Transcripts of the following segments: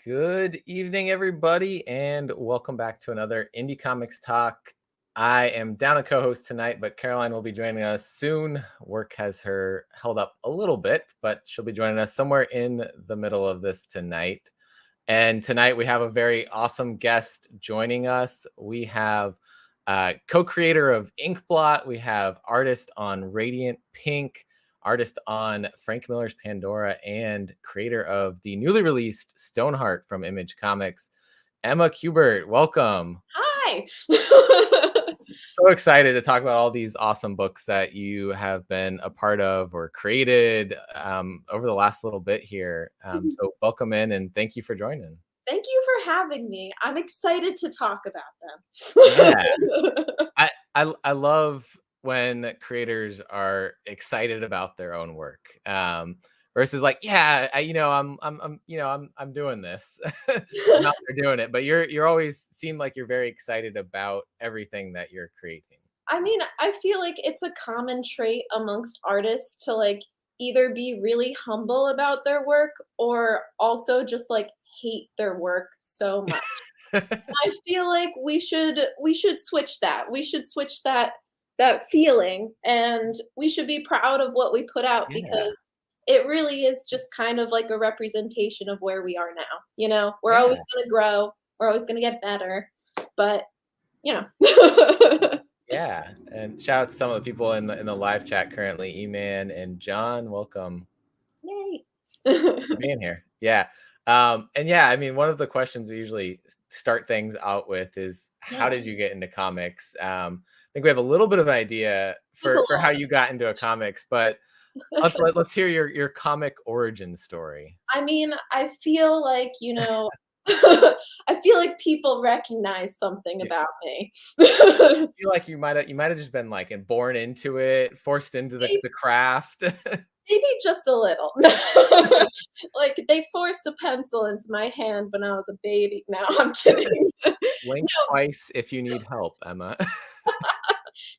Good evening, everybody, and welcome back to another Indie Comics Talk. I am down a co-host tonight, but Caroline will be joining us soon. Work has her held up a little bit, but she'll be joining us somewhere in the middle of this tonight. And tonight we have a very awesome guest joining us. We have co-creator of Inkblot. We have artist on Radiant Pink, artist on Frank Miller's Pandora, and creator of the newly released Stoneheart from Image Comics, Emma Kubert. Welcome. Hi. So excited to talk about all these awesome books that you have been a part of or created over the last little bit here. So welcome in and thank you for joining. Thank you for having me. I'm excited to talk about them. Yeah. I love when creators are excited about their own work versus like, yeah, I'm doing this. I'm out there doing it, but you're always seem like you're very excited about everything that you're creating. I mean, I feel like it's a common trait amongst artists to like either be really humble about their work or also just like hate their work so much. I feel like we should switch that. We should switch that feeling, and we should be proud of what we put out Yeah. because it really is just kind of like a representation of where we are now. We're always Yeah. going to grow. We're always going to get better, but you know. Yeah. And shout out to some of the people in the live chat currently, Eman and John. Welcome Yay. for being here. Yeah. And yeah, I mean, one of the questions we usually start things out with is how Yeah, did you get into comics? I think we have a little bit of an idea just a for how lot. you got into a comics, but let's hear your comic origin story. I mean, I feel like, I feel like people recognize something Yeah. about me. I feel like you might have just been like and born into it, forced into the craft. Maybe just a little. Like, they forced a pencil into my hand when I was a baby. No, I'm kidding. Blink No, twice if you need help, Emma.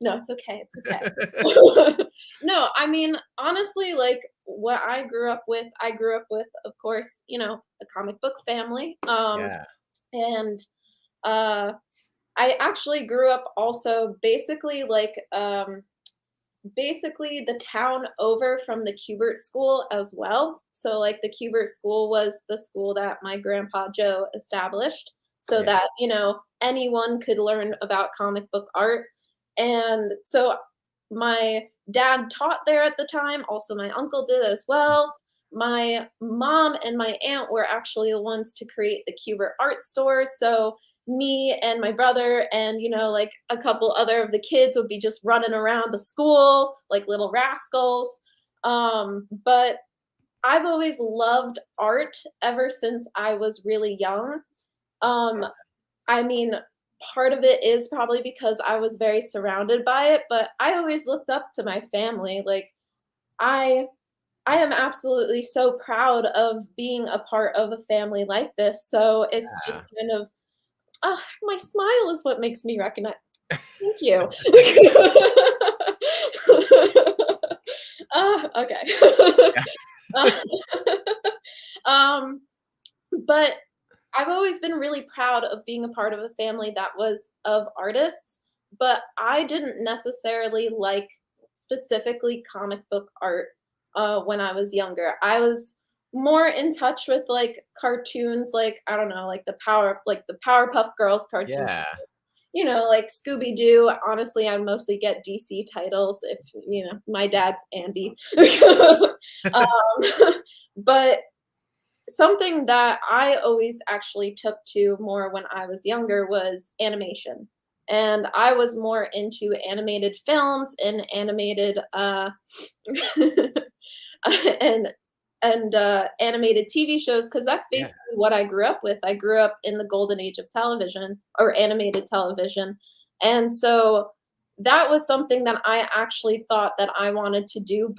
no, it's okay, it's okay. No, I mean, honestly, like, what I grew up with, of course, a comic book family, Yeah. and, uh, I actually grew up also basically, like, basically the town over from the Kubert school as well. So like the Kubert school was the school that my grandpa Joe established so Yeah. that, anyone could learn about comic book art. And so my dad taught there at the time, also my uncle did as well. My mom and my aunt were actually the ones to create the Kubert art store. So me and my brother and like a couple other of the kids would be just running around the school like little rascals, but I've always loved art ever since I was really young. um I mean, part of it is probably because I was very surrounded by it, but I always looked up to my family. Like, i I am absolutely so proud of being a part of a family like this, so it's just Yeah. kind of my smile is what makes me recognize. Thank you. Okay. Yeah. Uh, um, but I've always been really proud of being a part of a family that was of artists, but I didn't necessarily like specifically comic book art when I was younger. I was more in touch with like cartoons, like I don't know, like the Powerpuff Girls cartoons, Yeah. like Scooby Doo. Honestly, I mostly get DC titles if my dad's Andy. um, but something that I always actually took to more when I was younger was animation. And I was more into animated films and animated and animated TV shows because that's Yeah. basically what I grew up with. I grew up in the golden age of television or animated television. And so that was something that I actually thought that I wanted to do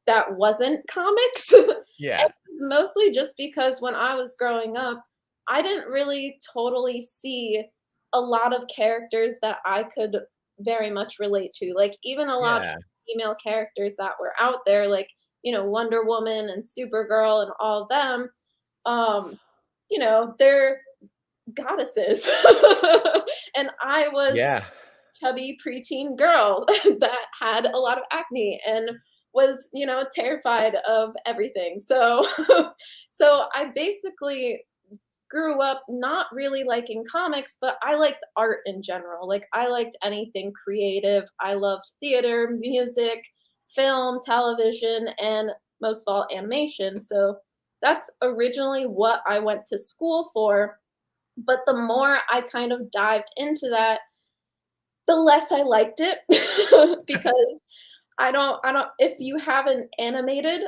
that wasn't comics. And Yeah. it's mostly just because when I was growing up, I didn't really totally see a lot of characters that I could very much relate to. Like even a lot of Yeah. female characters that were out there, like, Wonder Woman and Supergirl and all of them. you know, they're goddesses. And I was Yeah. chubby preteen girl that had a lot of acne and was, you know, terrified of everything. So so I basically grew up not really liking comics, but I liked art in general. Like I liked anything creative. I loved theater, music, film, television, and most of all animation. So that's originally what I went to school for. But the more I kind of dived into that, the less I liked it because I don't if you haven't animated,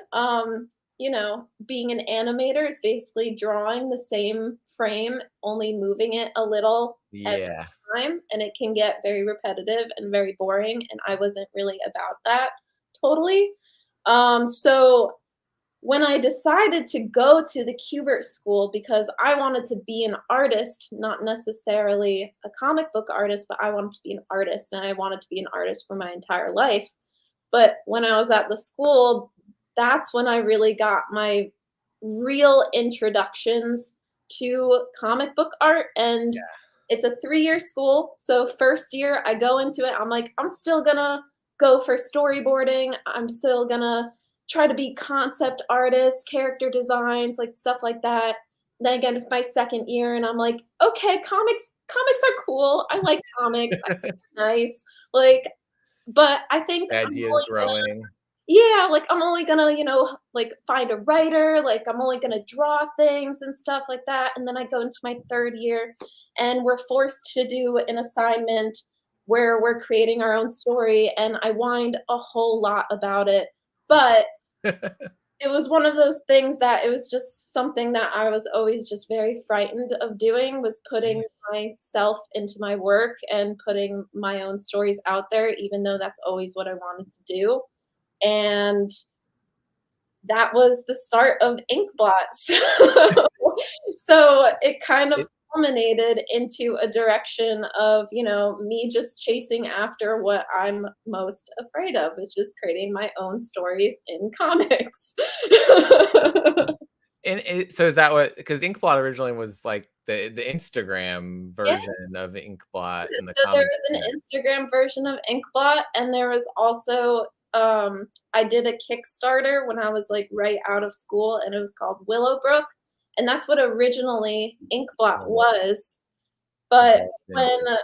you know, being an animator is basically drawing the same frame, only moving it a little every Yeah. time, and it can get very repetitive and very boring, and I wasn't really about that totally. So when I decided to go to the Kubert school because I wanted to be an artist, not necessarily a comic book artist, but I wanted to be an artist and I wanted to be an artist for my entire life. But when I was at the school, that's when I really got my real introductions to comic book art. And it's a 3-year school. So, first year, I go into it, I'm like, I'm still gonna go for storyboarding. I'm still gonna try to be concept artist, character designs, like stuff like that. Then again, it's my second year, and I'm like, okay, comics are cool. I like comics. I think they're nice. Like, but I think The I'm idea is only gonna growing. yeah, like, I'm only gonna, you know, like, find a writer, like, I'm only gonna draw things and stuff like that, and then I go into my 3rd year, and we're forced to do an assignment where we're creating our own story, and I whined a whole lot about it, but it was one of those things that it was just something that I was always just very frightened of doing, was Yeah. putting myself into my work and putting my own stories out there, even though that's always what I wanted to do, and that was the start of Inkblot. So it kind of It culminated into a direction of, you know, me just chasing after what I'm most afraid of, is just creating my own stories in comics. and so is that what, because Inkblot originally was like the Instagram Yeah. version of Inkblot in the So there comics was an sense. Instagram version of Inkbot, and there was also I did a Kickstarter when I was like right out of school, and it was called Willowbrook, and that's what originally Inkblot Oh, was. But very when interesting.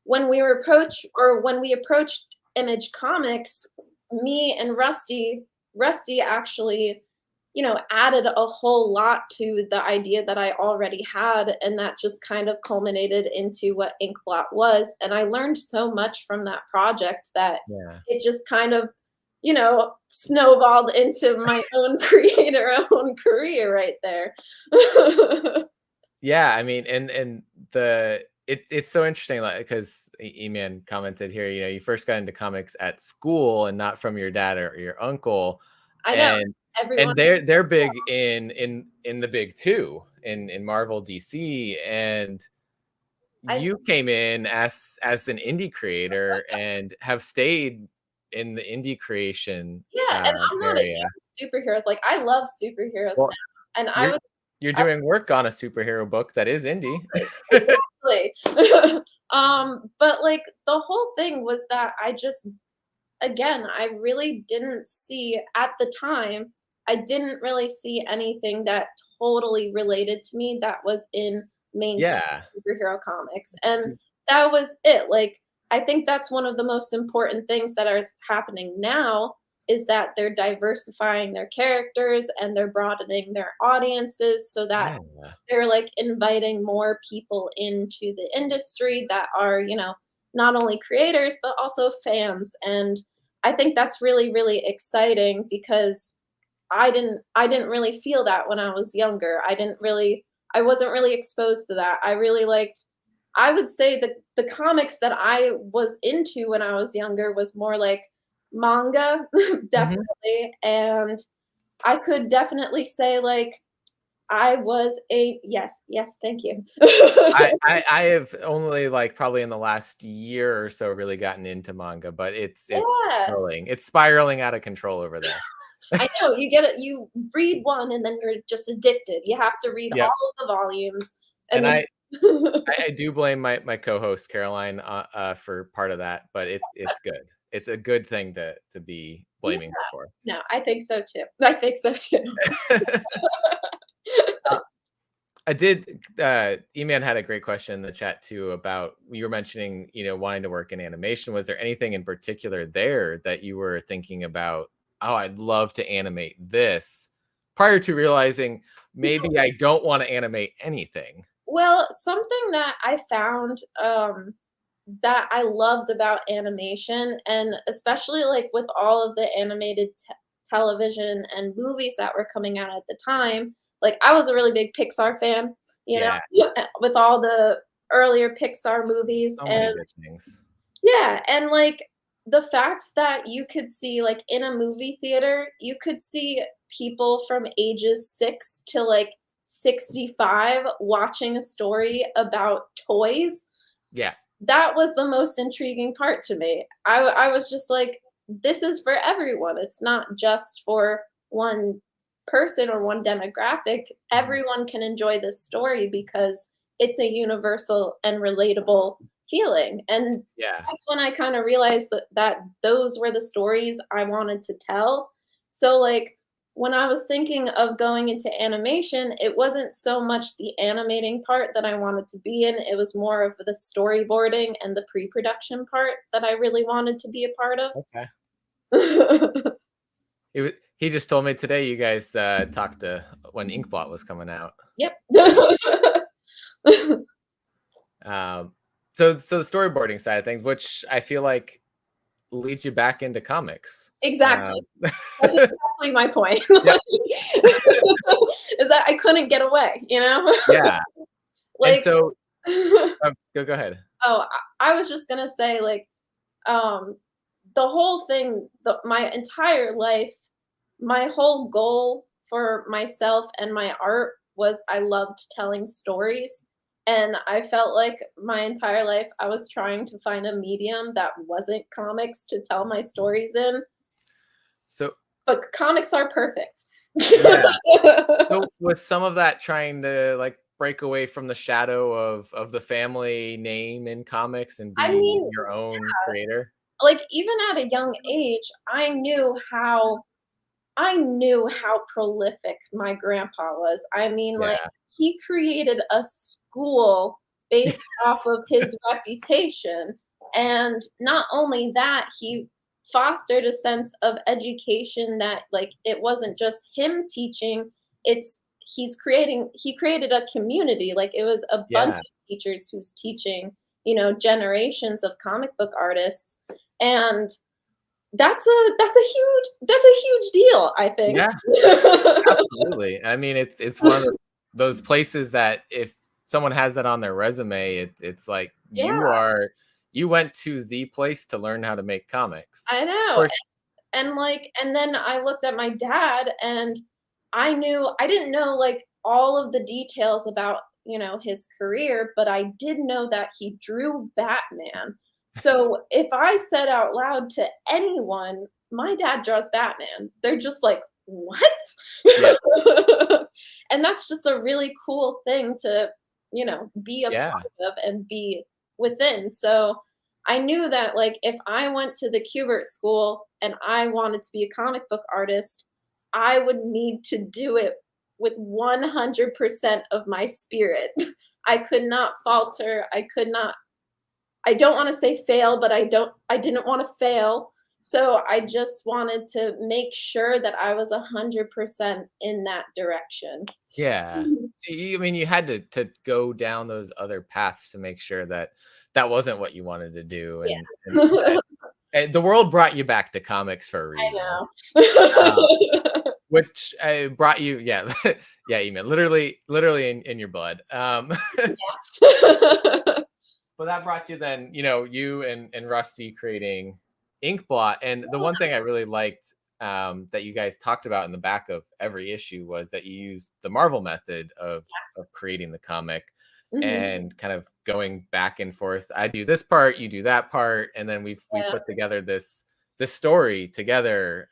when we approached Image Comics, me and Rusty actually, you know, added a whole lot to the idea that I already had, and that just kind of culminated into what Inkblot was. And I learned so much from that project that Yeah. it just kind of, you know, snowballed into my own creator own career right there. Yeah, I mean, and it's so interesting, like, because E-Man commented here, you first got into comics at school and not from your dad or your uncle, I know and everyone. they're big in the big two, in Marvel, DC, and I you came in as an indie creator and have stayed in the indie creation Yeah, and I'm not area. against superheroes, like, I love superheroes Well, now, and you're you're I doing work on a superhero book that is indie. exactly. But, like, the whole thing was that I just again, I really didn't see at the time, I didn't really see anything that totally related to me that was in mainstream Yeah. superhero comics, and that was it. Like, I think that's one of the most important things that is happening now is that they're diversifying their characters and they're broadening their audiences so that Yeah. they're, like, inviting more people into the industry that are, you know, not only creators, but also fans, and I think that's really, really exciting because I didn't really feel that when I was younger. I wasn't really exposed to that. I really liked I would say that the comics that I was into when I was younger was more like manga, Mhm. definitely, and I could definitely say, like, I was a yes, yes, thank you. I have only, like, probably in the last year or so really gotten into manga, but it's Yeah. spiraling. It's spiraling out of control over there. I know, you read one and then you're just addicted. You have to read all Yep. of the volumes and And then I do blame my co-host Caroline for part of that, but it's good. It's a good thing to be Yeah, blaming her for. no, I think so too. I think so too. I I did. E-Man had a great question in the chat too about you were mentioning, wanting to work in animation. Was there anything in particular there that you were thinking about? Oh, I'd love to animate this prior to realizing maybe I don't want to animate anything. Well, something that I found, that I loved about animation, and especially, like, with all of the animated television and movies that were coming out at the time, like, I was a really big Pixar fan, you know, Yeah, with all the earlier Pixar movies, so many and good things. yeah, and, like, the fact that you could see, like, in a movie theater, you could see people from ages 6 to, like, 65 watching a story about toys. Yeah. That was the most intriguing part to me. I was just like, "This is for everyone. It's not just for one person or one demographic. Mhm. Everyone can enjoy this story because it's a universal and relatable feeling." And Yeah. that's when I kinda realized that those were the stories I wanted to tell. So, like, when I was thinking of going into animation, it wasn't so much the animating part that I wanted to be in, it was more of the storyboarding and the pre-production part that I really wanted to be a part of. Okay. He just told me today you guys talked to when Inkblot was coming out. Yep. Uh, um, so the storyboarding side of things, which I feel like leads you back into comics. Exactly. That's exactly my point. Yep. Is that I couldn't get away, you know? Yeah. And Like so go ahead. oh, I was just gonna say, like, um, the whole thing, my entire life, my whole goal for myself and my art was I loved telling stories. And I felt like my entire life I was trying to find a medium that wasn't comics to tell my stories in, So but comics are perfect. yeah. So was some of that trying to like break away from the shadow of the family name in comics and I be mean, your own creator? like even at a young age, I knew how prolific my grandpa was. I mean, like, Yeah. he created a school based off of his reputation, and not only that, he fostered a sense of education that, like, it wasn't just him teaching, he created a community, like, it was a bunch Yeah. of teachers who's teaching, generations of comic book artists, and that's a huge deal, I think. Yeah. Absolutely. I mean, it's one of those places that if someone has that on their resume, it's like Yeah, you went to the place to learn how to make comics. I Of know, course, and, like and then I looked at my dad, and I didn't know, like, all of the details about, his career, but I did know that he drew Batman. So, if I said out loud to anyone, "My dad draws Batman," they're just like, "What?" yeah, And that's just a really cool thing to, be a yeah, part of and be within. So, I knew that, like, if I went to the Kubert school and I wanted to be a comic book artist, I would need to do it with 100% of my spirit. I could not falter. I don't wanna say fail, but I didn't wanna fail. So I just wanted to make sure that I was 100% in that direction. yeah. Mhm. So I mean, you had to go down those other paths to make sure that that wasn't what you wanted to do, Yeah. and the world brought you back to comics for a I reason. Uh, know. which brought you, yeah, yeah, email, literally in your blood. But that brought you then, you and Rusty creating Inkblot. And the one thing I really liked that you guys talked about in the back of every issue was that you used the Marvel method of creating the comic Mhm. and kind of going back and forth. I do this part, you do that part, and then we Yeah. put together this story together,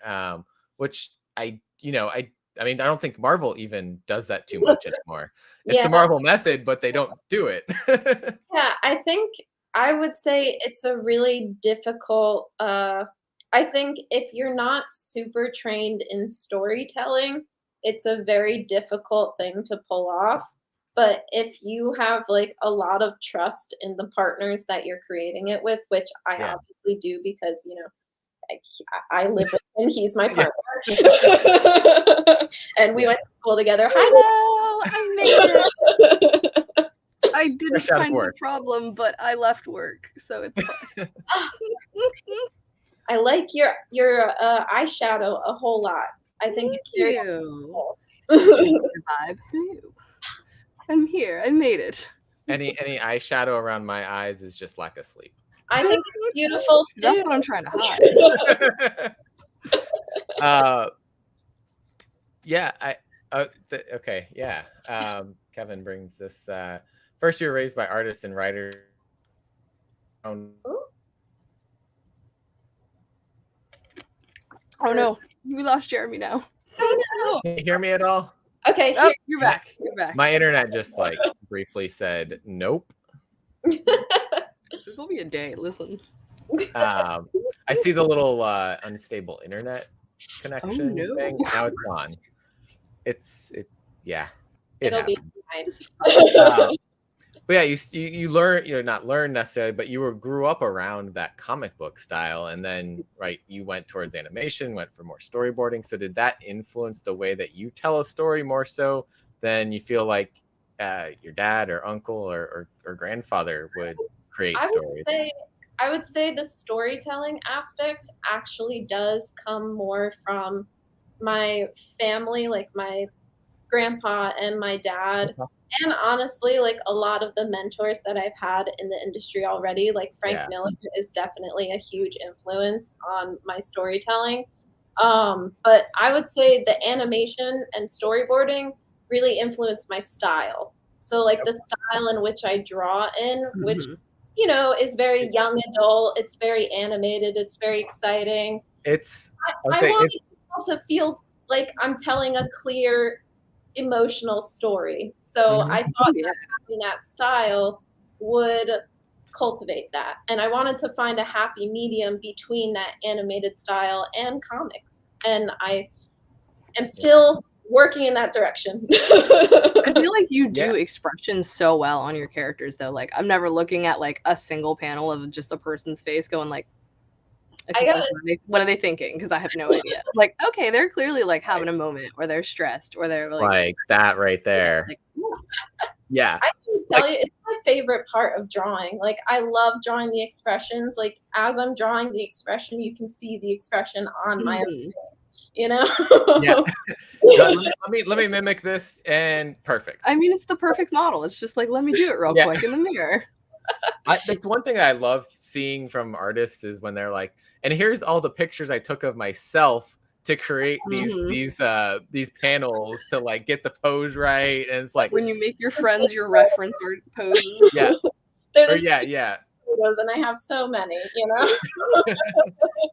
which I mean, I don't think Marvel even does that too much anymore. It's Yeah. the Marvel method, but they don't do it. Yeah, I think I would say it's a really difficult, I think if you're not super trained in storytelling, it's a very difficult thing to pull off. But if you have like a lot of trust in the partners that you're creating it with, which I Yeah. obviously do because, I live with him, he's my Yeah. partner. And we Yeah. went to school together. Hello, I made it. I didn't Fresh out of find the work. problem, but I left work, so it's fine. I like your eyeshadow a whole lot. I think it's very Ew. cool. Vibe. Hello. I'm here. I made it. Any eyeshadow around my eyes is just lack of sleep. I think it's beautiful too. That's what I'm trying to hide. Yeah, okay, yeah. Kevin brings this first year raised by artists and writers. Oh no, we lost Jeremy now. Oh no. Can you hear me at all? Okay, Oh, you're back. You're back. My internet just like briefly said nope. This will be a day. Listen. I see the little unstable internet connection thing. Now it's gone. It'll be nice. But yeah, you learn, not learn necessarily, but you grew up around that comic book style, and then you went towards animation, went for more storyboarding. So did that influence the way that you tell a story more so than you feel like your dad or uncle or grandfather would create stories? I would say the storytelling aspect actually does come more from my family, like my grandpa and my dad. And honestly, like a lot of the mentors that I've had in the industry already, like Frank Miller is definitely a huge influence on my storytelling. But I would say the animation and storyboarding really influenced my style. So like the style in which I draw in, which is very young adult, it's very animated, it's very exciting. I want people to feel like I'm telling a clear emotional story. So I thought that having that style would cultivate that. And I wanted to find a happy medium between that animated style and comics. And I am still working in that direction. I feel like you do expressions so well on your characters though. Like I'm never looking at like a single panel of just a person's face going like, what are they thinking? Because I have no idea. Like, okay, they're clearly like having a moment, or they're stressed, or they're like that right there. Yeah. I can tell you, it's my favorite part of drawing. Like, I love drawing the expressions. Like, as I'm drawing the expression, you can see the expression on my own face. Yeah. Let me mimic this, and perfect. I mean, it's the perfect model. It's just like, let me do it real quick in the mirror. That's one thing I love seeing from artists is when they're like, and here's all the pictures I took of myself to create these panels to like get the pose right, and it's like when you make your friends your reference or poses. Photos, and I have so many.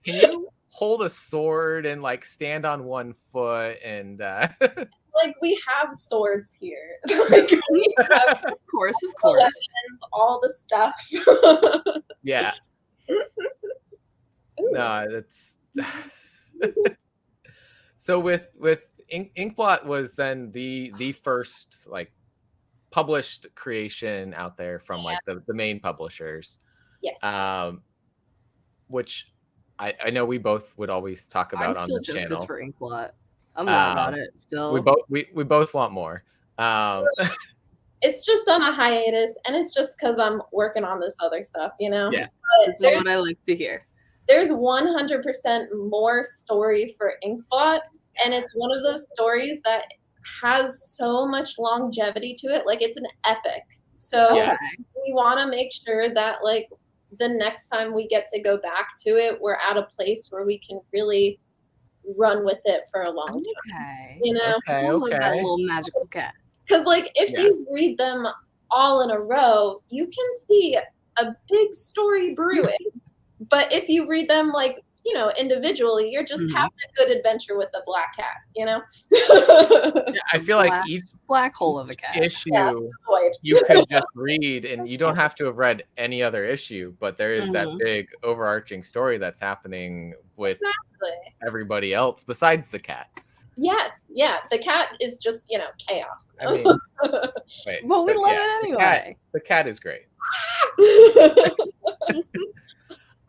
Can you hold a sword and like stand on one foot and like we have swords here. Like, we have, of course weapons, all the stuff. Yeah. No, that's so with Inkblot was then the first like published creation out there from like the main publishers. Yes. Which I know we both would always talk about on the channel. For Inkblot. I'm mad about it still. We both want more. It's just on a hiatus, and it's just because I'm working on this other stuff, Yeah. But this is what I like to hear. There's 100% more story for Inkbot, and it's one of those stories that has so much longevity to it. Like, it's an epic. So we want to make sure that, like, the next time we get to go back to it, we're at a place where we can really run with it for a long time. I love that little magical cat. Because, like, if you read them all in a row, you can see a big story brewing. But if you read them, like, you know, individually, you're just having a good adventure with a black cat, you know? Yeah, I feel like each black hole of a cat issue you could just read, and you don't have to have read any other issue, but there is that big overarching story that's happening with everybody else besides the cat. Yes, yeah, the cat is just, you know, chaos. I mean, wait, well, we love it anyway. The cat is great.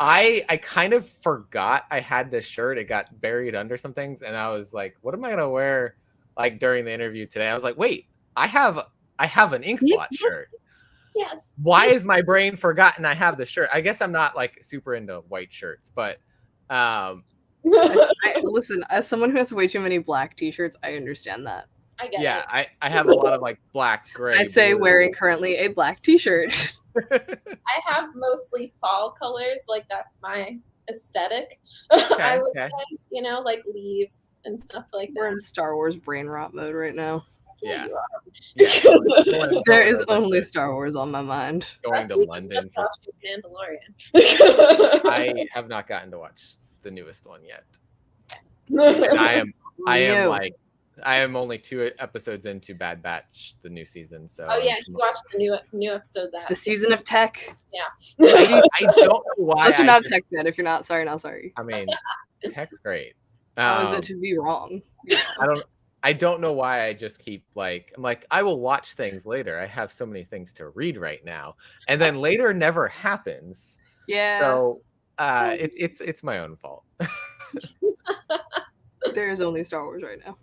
I kind of forgot I had this shirt. It got buried under some things, and I was like, what am I gonna wear like during the interview today? I was like, wait, I have an Inkbot shirt. Yes. Why is my brain forgotten I have the shirt? I guess I'm not like super into white shirts, but listen, as someone who has way too many black t-shirts, I understand that. I get it. I have a lot of like black, gray. I say blue. Wearing currently a black t-shirt. I have mostly fall colors, like that's my aesthetic. Okay, I would say, you know, like leaves and stuff like that. We're in Star Wars brain rot mode right now. Yeah. There is only Star Wars on my mind. Going to London. Mandalorian. I have not gotten to watch the newest one yet. And I am only 2 episodes into Bad Batch, the new season. So you watched the new episode the season of tech. Yeah. I don't know why. Unless you're not a tech fan. If you're not, sorry, not sorry. I mean, tech's great. How is it to be wrong? I don't know why I just keep I'm like, I will watch things later. I have so many things to read right now. And then later never happens. Yeah. So it's my own fault. There is only Star Wars right now.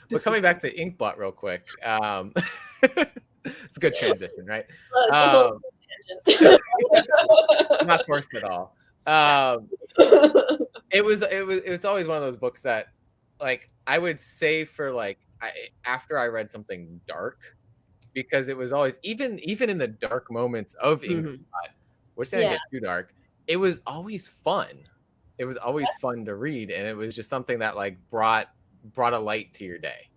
But coming back to Inkblot real quick, it's a good transition, right? Not forced at all. It was always one of those books that, like, I would say for after I read something dark, because it was always even in the dark moments of Inkblot, which didn't get too dark, it was always fun. It was always fun to read, and it was just something that brought a light to your day.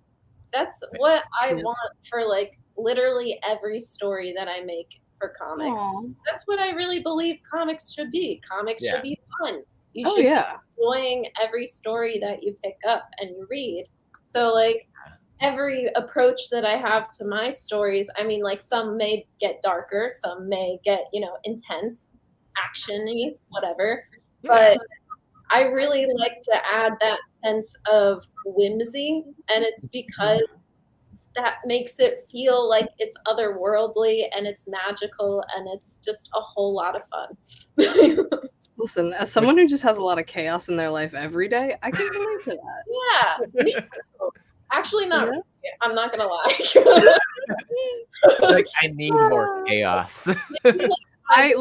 That's what I want for literally every story that I make for comics. Aww. That's what I really believe comics should be. Comics should be fun. You should be enjoying every story that you pick up and you read. So every approach that I have to my stories, I mean, some may get darker, some may get, intense, action-y, whatever. But I really like to add that sense of whimsy, and it's because that makes it feel like it's otherworldly and it's magical and it's just a whole lot of fun. Listen, as someone who just has a lot of chaos in their life every day, I can relate to that. Yeah, me too. Actually, not. Really. I'm not gonna lie. I need more chaos. I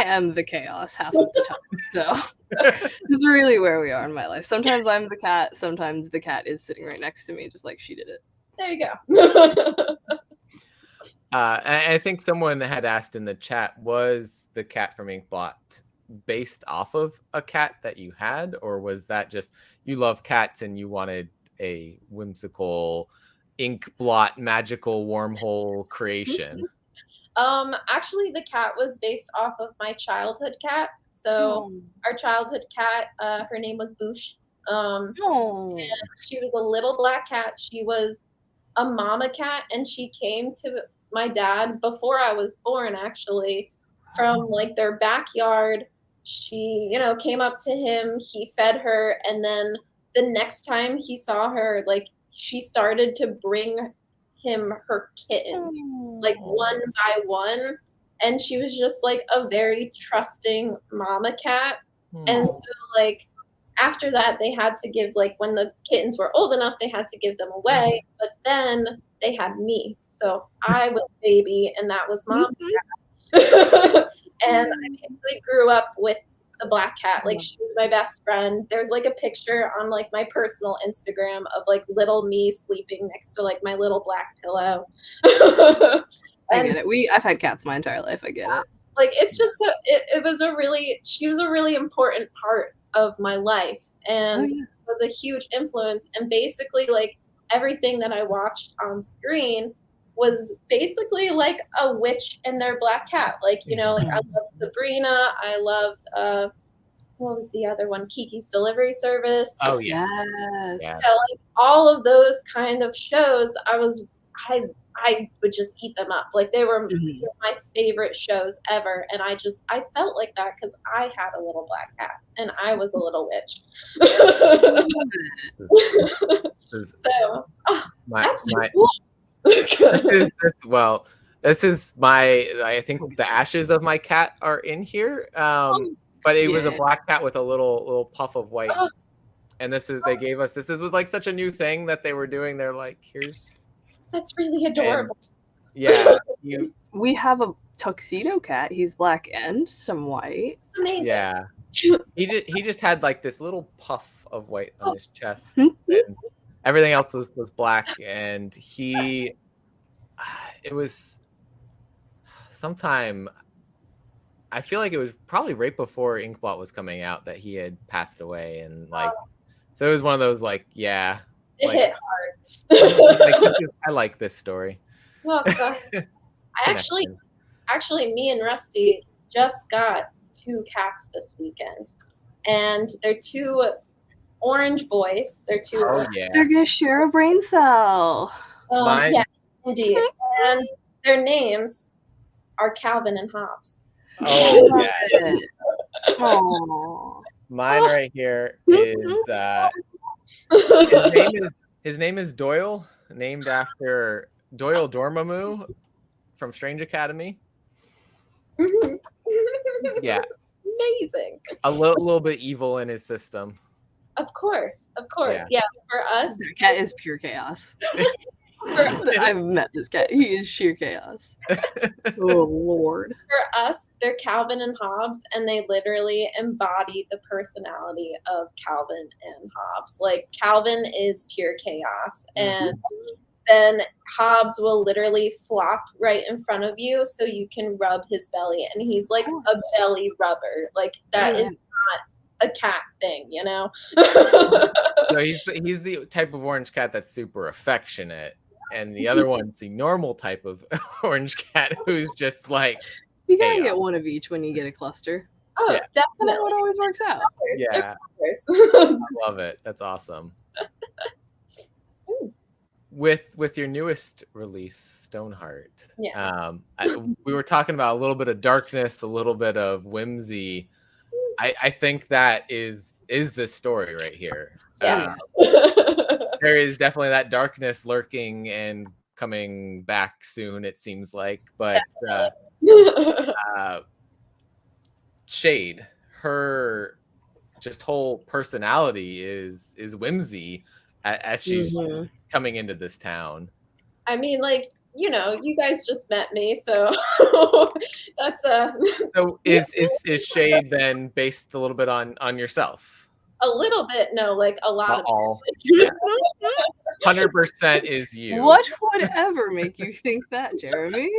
am the chaos half of the time. So this is really where we are in my life. Sometimes I'm the cat. Sometimes the cat is sitting right next to me, just like she did it. There you go. I think someone had asked in the chat, was the cat from Inkblot based off of a cat that you had, or was that just you love cats and you wanted a whimsical Inkblot magical wormhole creation? Actually, the cat was based off of my childhood cat. So our childhood cat, her name was Boosh. And she was a little black cat. She was a mama cat, and she came to my dad before I was born, actually, from their backyard. She, came up to him, he fed her, and then the next time he saw her, she started to bring him her kittens, one by one, and she was just a very trusting mama cat. And so after that, they had to give, when the kittens were old enough, they had to give them away, but then they had me. So I was baby, and that was mom's cat. And I basically grew up with the black cat. She was my best friend. There's a picture on my personal Instagram of little me sleeping next to my little black pillow. I get it. I've had cats my entire life. I get it. It's just she was a really important part of my life, and was a huge influence. And basically everything that I watched on screen was basically a witch and their black cat. I loved Sabrina. I loved what was the other one? Kiki's Delivery Service. Oh yeah. Yes. Yeah. So, like all of those kind of shows, I would just eat them up. Like they were my favorite shows ever, and I felt like that because I had a little black cat and I was a little witch. So that's so cool. This is my. I think the ashes of my cat are in here. But it was a black cat with a little puff of white. And they gave us this was like such a new thing that they were doing. They're like, here's. That's really adorable. We have a tuxedo cat. He's black and some white. Amazing. Yeah. He just had like this little puff of white on his chest. And everything else was black. And it was sometime, I feel like it was probably right before Inkblot was coming out that he had passed away. And like, so it was one of those like, yeah. It hit hard. I like this story. Oh, God. Actually, me and Rusty just got 2 cats this weekend, and they're 2 orange boys. They're 2. Oh yeah. They're gonna share a brain cell. Yeah, indeed. And their names are Calvin and Hobbes. Oh yeah. Oh. Mine right here is his name is Doyle, named after Doyle Dormammu from Strange Academy. Yeah. Amazing. A little bit evil in his system. Of course. Yeah, for us. That cat is pure chaos. I've met this cat. He is sheer chaos. Oh, Lord. For us, they're Calvin and Hobbes, and they literally embody the personality of Calvin and Hobbes. Like, Calvin is pure chaos, and then Hobbes will literally flop right in front of you so you can rub his belly, and he's like a belly rubber. Like, that is not a cat thing, you know? So he's the type of orange cat that's super affectionate. And the other one's the normal type of orange cat who's just like, you gotta get one of each when you get a cluster. Oh, yeah. Definitely. That's what always works out. Yeah. I love it. That's awesome. With your newest release, Stoneheart, we were talking about a little bit of darkness, a little bit of whimsy. I think that is this story right here. Yeah. There is definitely that darkness lurking and coming back soon, it seems like. But Shade, her just whole personality is whimsy as she's coming into this town. I mean, like, you know, you guys just met me, so that's So is Shade then based a little bit on yourself? A little bit, no, like a lot of it. 100% is you. What would ever make you think that, Jeremy?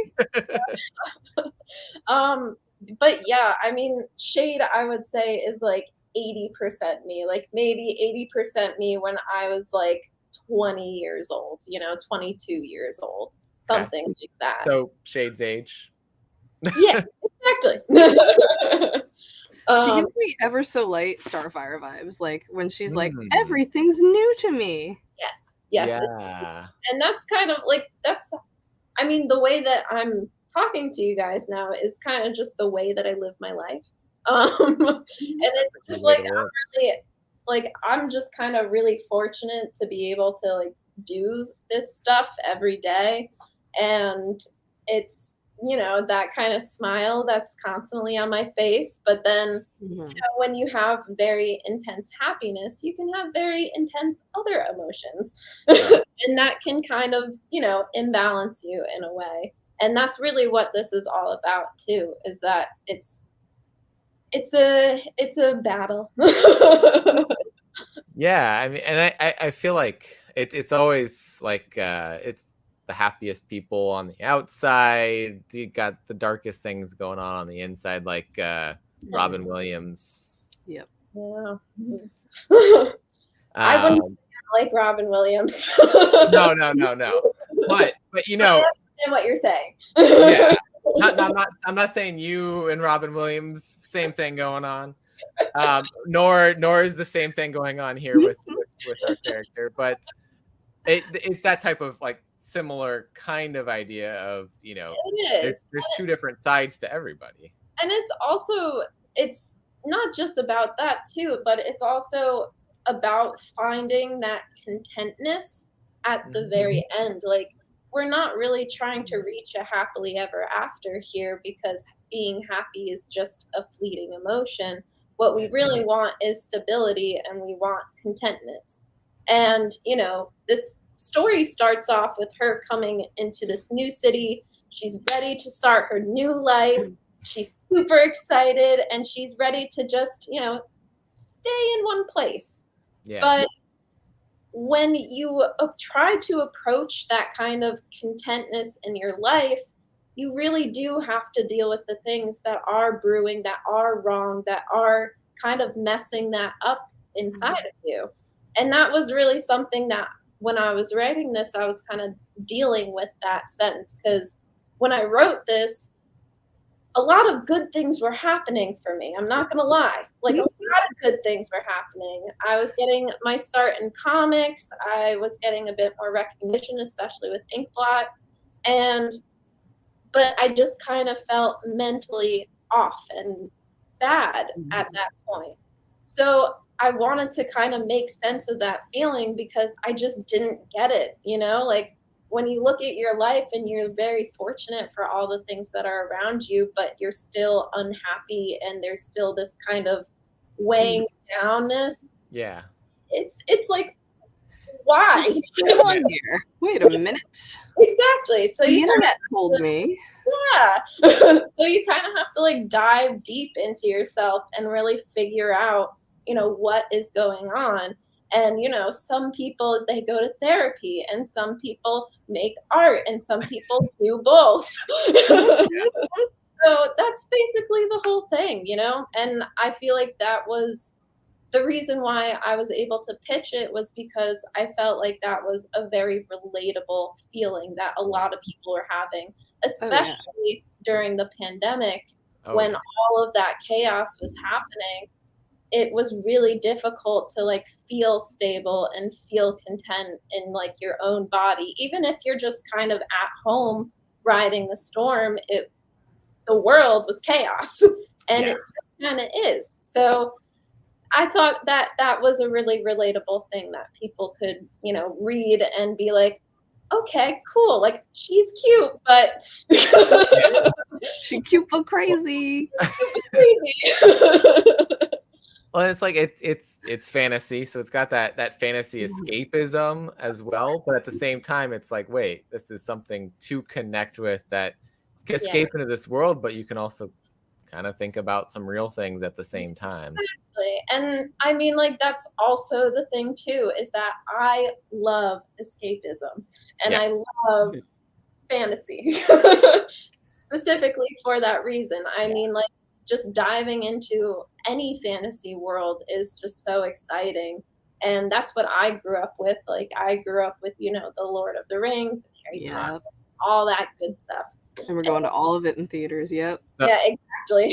But yeah, I mean, Shade, I would say, is like 80% me, like maybe 80% me when I was like 20 years old, you know, 22 years old, something like that. So Shade's age. Yeah, exactly. She gives me ever so light Starfire vibes, like when she's like, everything's new to me. Yes. Yeah. And that's kind of like, I mean, the way that I'm talking to you guys now is kind of just the way that I live my life. And it's just like, I'm just kind of really fortunate to be able to like do this stuff every day. And it's, you know, that kind of smile that's constantly on my face. But then, you know, when you have very intense happiness, you can have very intense other emotions. And that can kind of, you know, imbalance you in a way. And that's really what this is all about too, is that it's a battle. Yeah, I mean, and I feel like it's always like it's the happiest people on the outside. You got the darkest things going on the inside, like Robin Williams. Yep. Yeah. I wouldn't say I like Robin Williams. No. But you know, I understand what you're saying. Yeah. I'm not saying you and Robin Williams, same thing going on. Nor is the same thing going on here with our character, but it's that type of like similar kind of idea of, you know, It is. there's two different sides to everybody. And it's also, it's not just about that too, but it's also about finding that contentness at the very end. Like, we're not really trying to reach a happily ever after here, because being happy is just a fleeting emotion. What we really want is stability, and we want contentness. And, you know, this story starts off with her coming into this new city. She's ready to start her new life. She's super excited, and she's ready to just, you know, stay in one place. Yeah. But when you try to approach that kind of contentness in your life, you really do have to deal with the things that are brewing, that are wrong, that are kind of messing that up inside of you. And that was really something that when I was writing this, I was kind of dealing with that sense, because when I wrote this, a lot of good things were happening for me. I'm not gonna lie. Like, a lot of good things were happening. I was getting my start in comics. I was getting a bit more recognition, especially with Inkblot. But I just kind of felt mentally off and bad at that point. So I wanted to kind of make sense of that feeling, because I just didn't get it, you know? Like, when you look at your life and you're very fortunate for all the things that are around you, but you're still unhappy and there's still this kind of weighing downness. Yeah. It's like, why? What's on here? Wait a minute. Exactly. So The you internet told me. yeah. So you kind of have to like dive deep into yourself and really figure out, you know, what is going on. And, you know, some people, they go to therapy, and some people make art, and some people do both. So that's basically the whole thing, you know? And I feel like that was the reason why I was able to pitch it, was because I felt like that was a very relatable feeling that a lot of people were having, especially during the pandemic, when all of that chaos was happening. It was really difficult to like feel stable and feel content in like your own body. Even if you're just kind of at home riding the storm, the world was chaos, and it still kind of is. So I thought that that was a really relatable thing that people could, you know, read and be like, okay, cool. Like, she's cute, but She cute but crazy. crazy. Well, it's like it's fantasy, so it's got that fantasy escapism as well. But at the same time, it's like, wait, this is something to connect with, that you can escape into this world, but you can also kind of think about some real things at the same time. Exactly. And I mean, like, that's also the thing too, is that I love escapism, and I love fantasy specifically for that reason. I mean, like, just diving into any fantasy world is just so exciting. And that's what I grew up with. Like, I grew up with, you know, the Lord of the Rings, and Harry Potter, all that good stuff. And we're going to all of it in theaters. Yep. Yeah, exactly.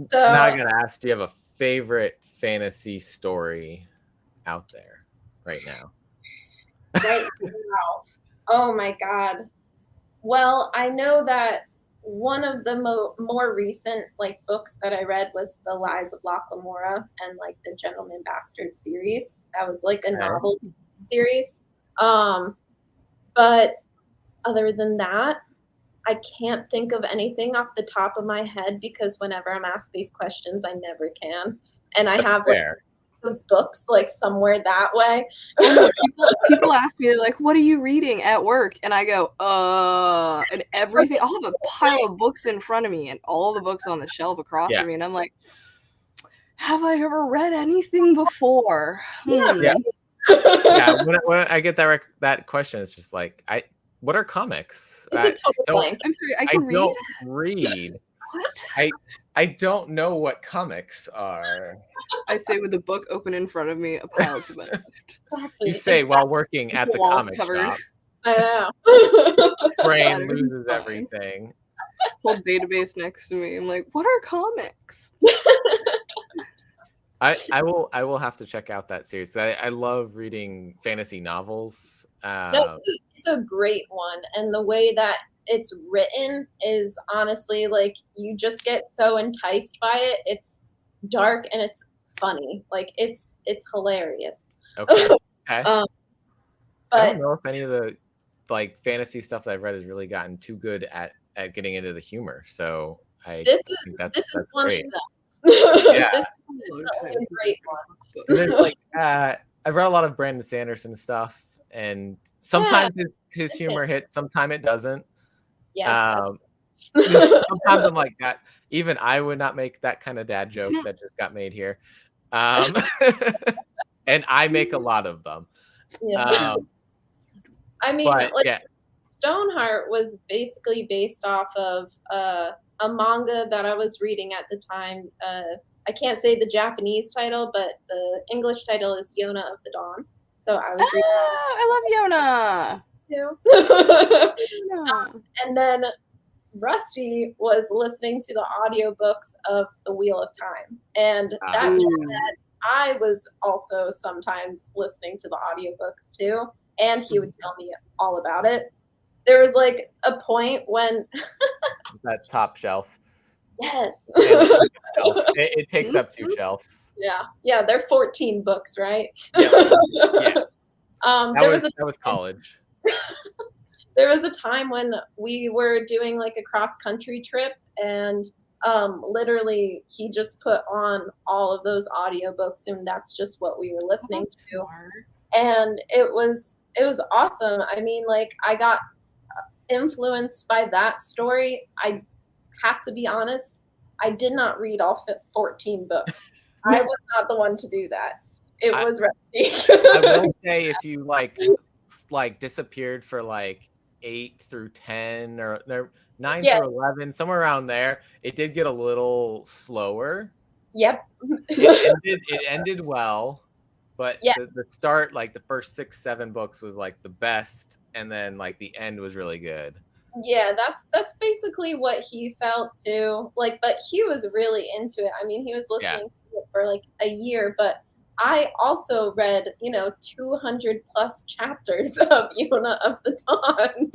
So now I'm gonna ask, do you have a favorite fantasy story out there right now? Right now. Oh my God. Well, I know that one of the more recent like books that I read was The Lies of Locke Lamora, and like the Gentleman Bastard series. That was like a novel series. But other than that, I can't think of anything off the top of my head, because whenever I'm asked these questions, I never can. And I have like the books like somewhere that way. People ask me, they're like, what are you reading at work? And I go, and everything. I'll have a pile of books in front of me and all the books on the shelf across from me. And I'm like, have I ever read anything before? Yeah. When I get that question, it's just like, what are comics? I'm sorry, I can read. Don't read. What? I don't know what comics are. I say with the book open in front of me, a pile to my left. You say while working at the comic shop. I know. Brain loses everything. Whole database next to me. I'm like, what are comics? I will have to check out that series. I love reading fantasy novels. No, it's a great one, and the way that it's written is honestly like you just get so enticed by it. It's dark and it's funny. Like it's hilarious. Okay. Okay. I don't But know if any of the like fantasy stuff that I've read has really gotten too good at getting into the humor. So I this think is that's one great. of them. Yeah. This is a great one. And there's like I've read a lot of Brandon Sanderson stuff, and sometimes his humor hits, sometimes it doesn't. Yes. Sometimes I'm like that. Even I would not make that kind of dad joke that just got made here. And I make a lot of them. Yeah. I mean, but, like yeah. Stoneheart was basically based off of a manga that I was reading at the time. I can't say the Japanese title, but the English title is Yona of the Dawn. So I was reading I love Yona too. And then Rusty was listening to the audiobooks of The Wheel of Time. And that meant that I was also sometimes listening to the audiobooks too. And he would tell me all about it. There was like a point when that top shelf. Yes. It takes up 2 shelves. Yeah, they're 14 books, right? Yeah. That was college. There was a time when we were doing like a cross-country trip, and literally he just put on all of those audiobooks, and that's just what we were listening to. Smart. And it was awesome. I mean, like I got influenced by that story. I have to be honest, I did not read all 14 books. I was not the one to do that. It was Rusty. I will say, if you like disappeared for like 8 through 10 or 9 through 11, somewhere around there, it did get a little slower. Yep. It ended well, but the start, like the first 6, 7 books was like the best, and then like the end was really good. Yeah, that's basically what he felt too. Like, but he was really into it. I mean, he was listening to it for like a year, but I also read, 200 plus chapters of Yona of the Dawn.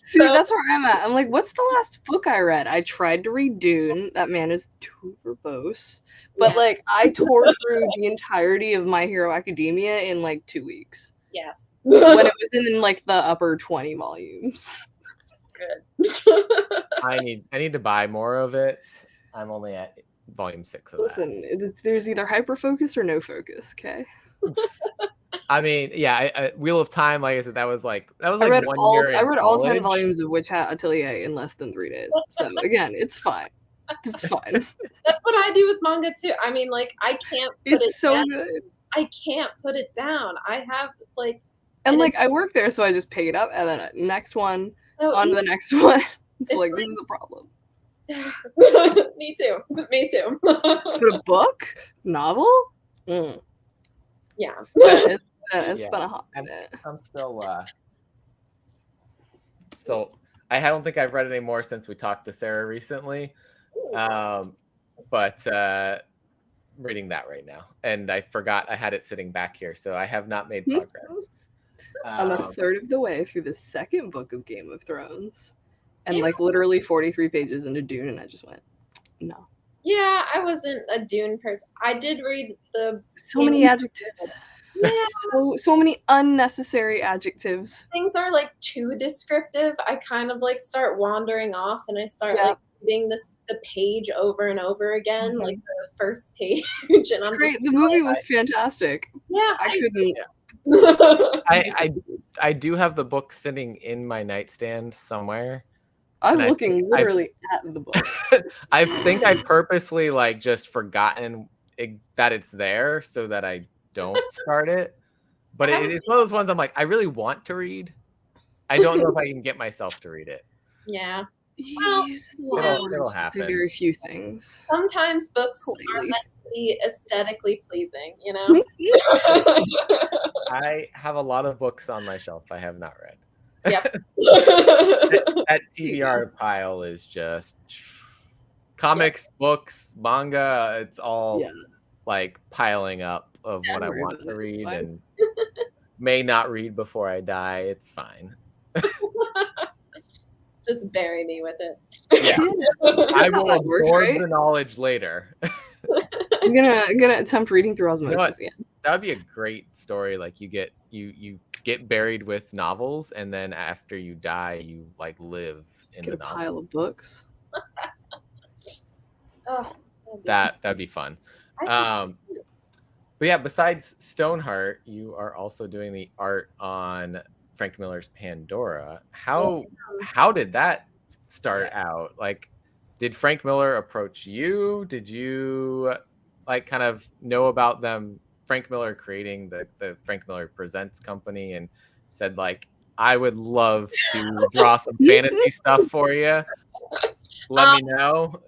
See, that's where I'm at. I'm like, what's the last book I read? I tried to read Dune. That man is too verbose. But like, I tore through the entirety of My Hero Academia in like 2 weeks. Yes. When it was in like the upper 20 volumes. Good. I need to buy more of it. I'm only at volume 6 of that. Listen, there's either hyper focus or no focus, okay? I mean, yeah, Wheel of Time, like I said, that was like I read 1 year. I read all 10 volumes of Witch Hat Atelier in less than 3 days. So again, it's fine. It's fine. That's what I do with manga too. I mean, like I can't put it's it so down. good. I can't put it down. I have like and like I work there, so I just pick it up and then next one on the next one. It's like this is a problem. Me too. But a book? Novel? Yeah. It's been a hot minute. I'm still I don't think I've read any more since we talked to Sarah recently. But reading that right now. And I forgot I had it sitting back here, so I have not made progress. I'm a third of the way through the second book of Game of Thrones. And like literally 43 pages into Dune, and I just went, no. Yeah, I wasn't a Dune person. I did read so many adjectives. Yeah. So many unnecessary adjectives. Things are like too descriptive. I kind of like start wandering off, and I start like reading the page over and over again, like the first page. And it's great. The movie was fantastic. Yeah, I couldn't. I do have the book sitting in my nightstand somewhere. I'm looking literally at the book. I think I purposely like just forgotten that it's there so that I don't start it. But it's one of those ones I'm like, I really want to read. I don't know if I can get myself to read it. Yeah. Well, it'll happen. Very few things. Sometimes books are meant to be aesthetically pleasing, you know? I have a lot of books on my shelf I have not read. Yep. that TBR pile is just comics, books, manga. It's all like piling up of what I want to read and may not read before I die. It's fine. Just bury me with it. Yeah. I will absorb the knowledge later. I'm gonna attempt reading through osmosis again. That would be a great story. Like you get buried with novels, and then after you die, you like live in the novels. Pile of books. Oh, that'd be fun. But yeah, besides Stoneheart, you are also doing the art on Frank Miller's Pandora. How did that start out? Like, did Frank Miller approach you? Did you like kind of know about them? Frank Miller creating the Frank Miller Presents company and said like, I would love to draw some fantasy stuff for you. Let me know.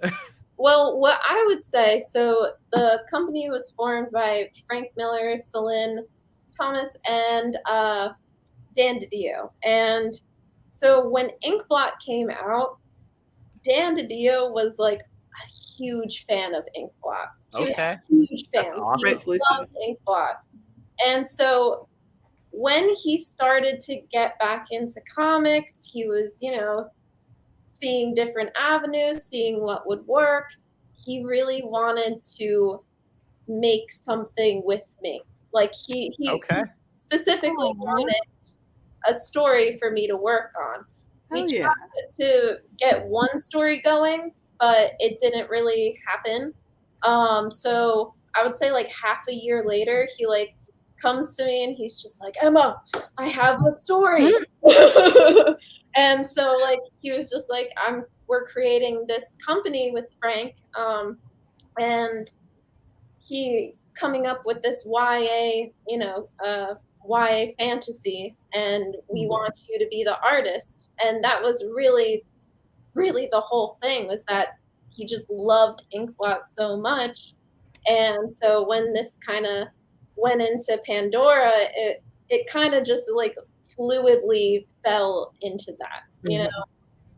Well, what I would say, so the company was formed by Frank Miller, Celine Thomas, and Dan DiDio. And so when Inkblot came out, Dan DiDio was like a huge fan of Inkblot. He was a huge fan. That's awesome. He loved Inkblot. And so when he started to get back into comics, he was, seeing different avenues, seeing what would work. He really wanted to make something with me. Like he specifically wanted a story for me to work on. We tried to get one story going, but it didn't really happen. So I would say like half a year later, he like comes to me and he's just like, Emma, I have a story. And so like he was just like, we're creating this company with Frank, and he's coming up with this YA fantasy, and we want you to be the artist. And that was really, really the whole thing, was that he just loved Inkblot so much. And so when this kind of went into Pandora, it kind of just like fluidly fell into that, Yeah.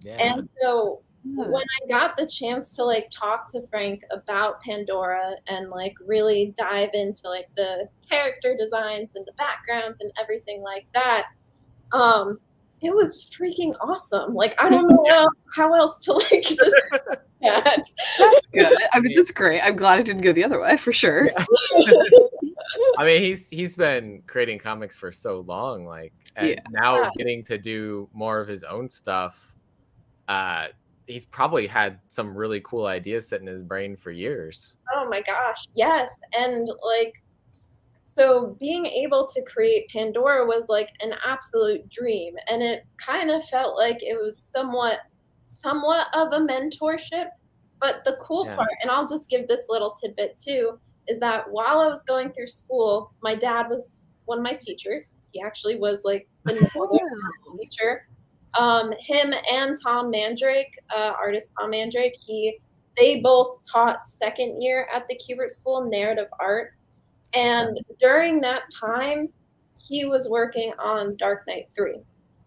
And so when I got the chance to like talk to Frank about Pandora and like really dive into like the character designs and the backgrounds and everything like that, it was freaking awesome. Like I don't know how else to like describe that. That's good. I mean, that's great. I'm glad it didn't go the other way for sure. Yeah. I mean, he's been creating comics for so long, like, and now getting to do more of his own stuff. He's probably had some really cool ideas set in his brain for years. Oh my gosh, yes. And like, so being able to create Pandora was like an absolute dream, and it kind of felt like it was somewhat of a mentorship. But the cool part, and I'll just give this little tidbit too, is that while I was going through school, my dad was one of my teachers. He actually was like the teacher. Him and Tom Mandrake, artist Tom Mandrake, they both taught second year at the Kubert School narrative art. And during that time, he was working on Dark Knight 3.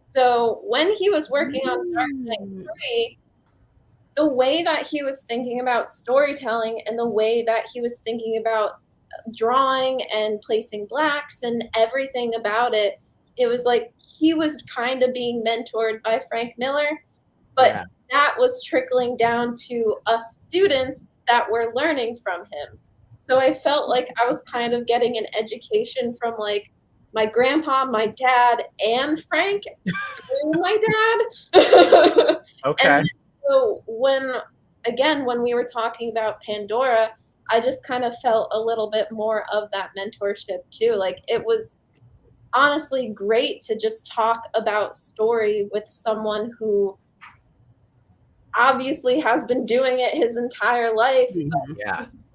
So when he was working on Dark Knight 3, the way that he was thinking about storytelling and the way that he was thinking about drawing and placing blacks and everything about it, it was like he was kind of being mentored by Frank Miller, but that was trickling down to us students that were learning from him. So I felt like I was kind of getting an education from like my grandpa, my dad, and Frank, and my dad. And so when we were talking about Pandora, I just kind of felt a little bit more of that mentorship too. Like it was honestly great to just talk about story with someone who obviously has been doing it his entire life. He's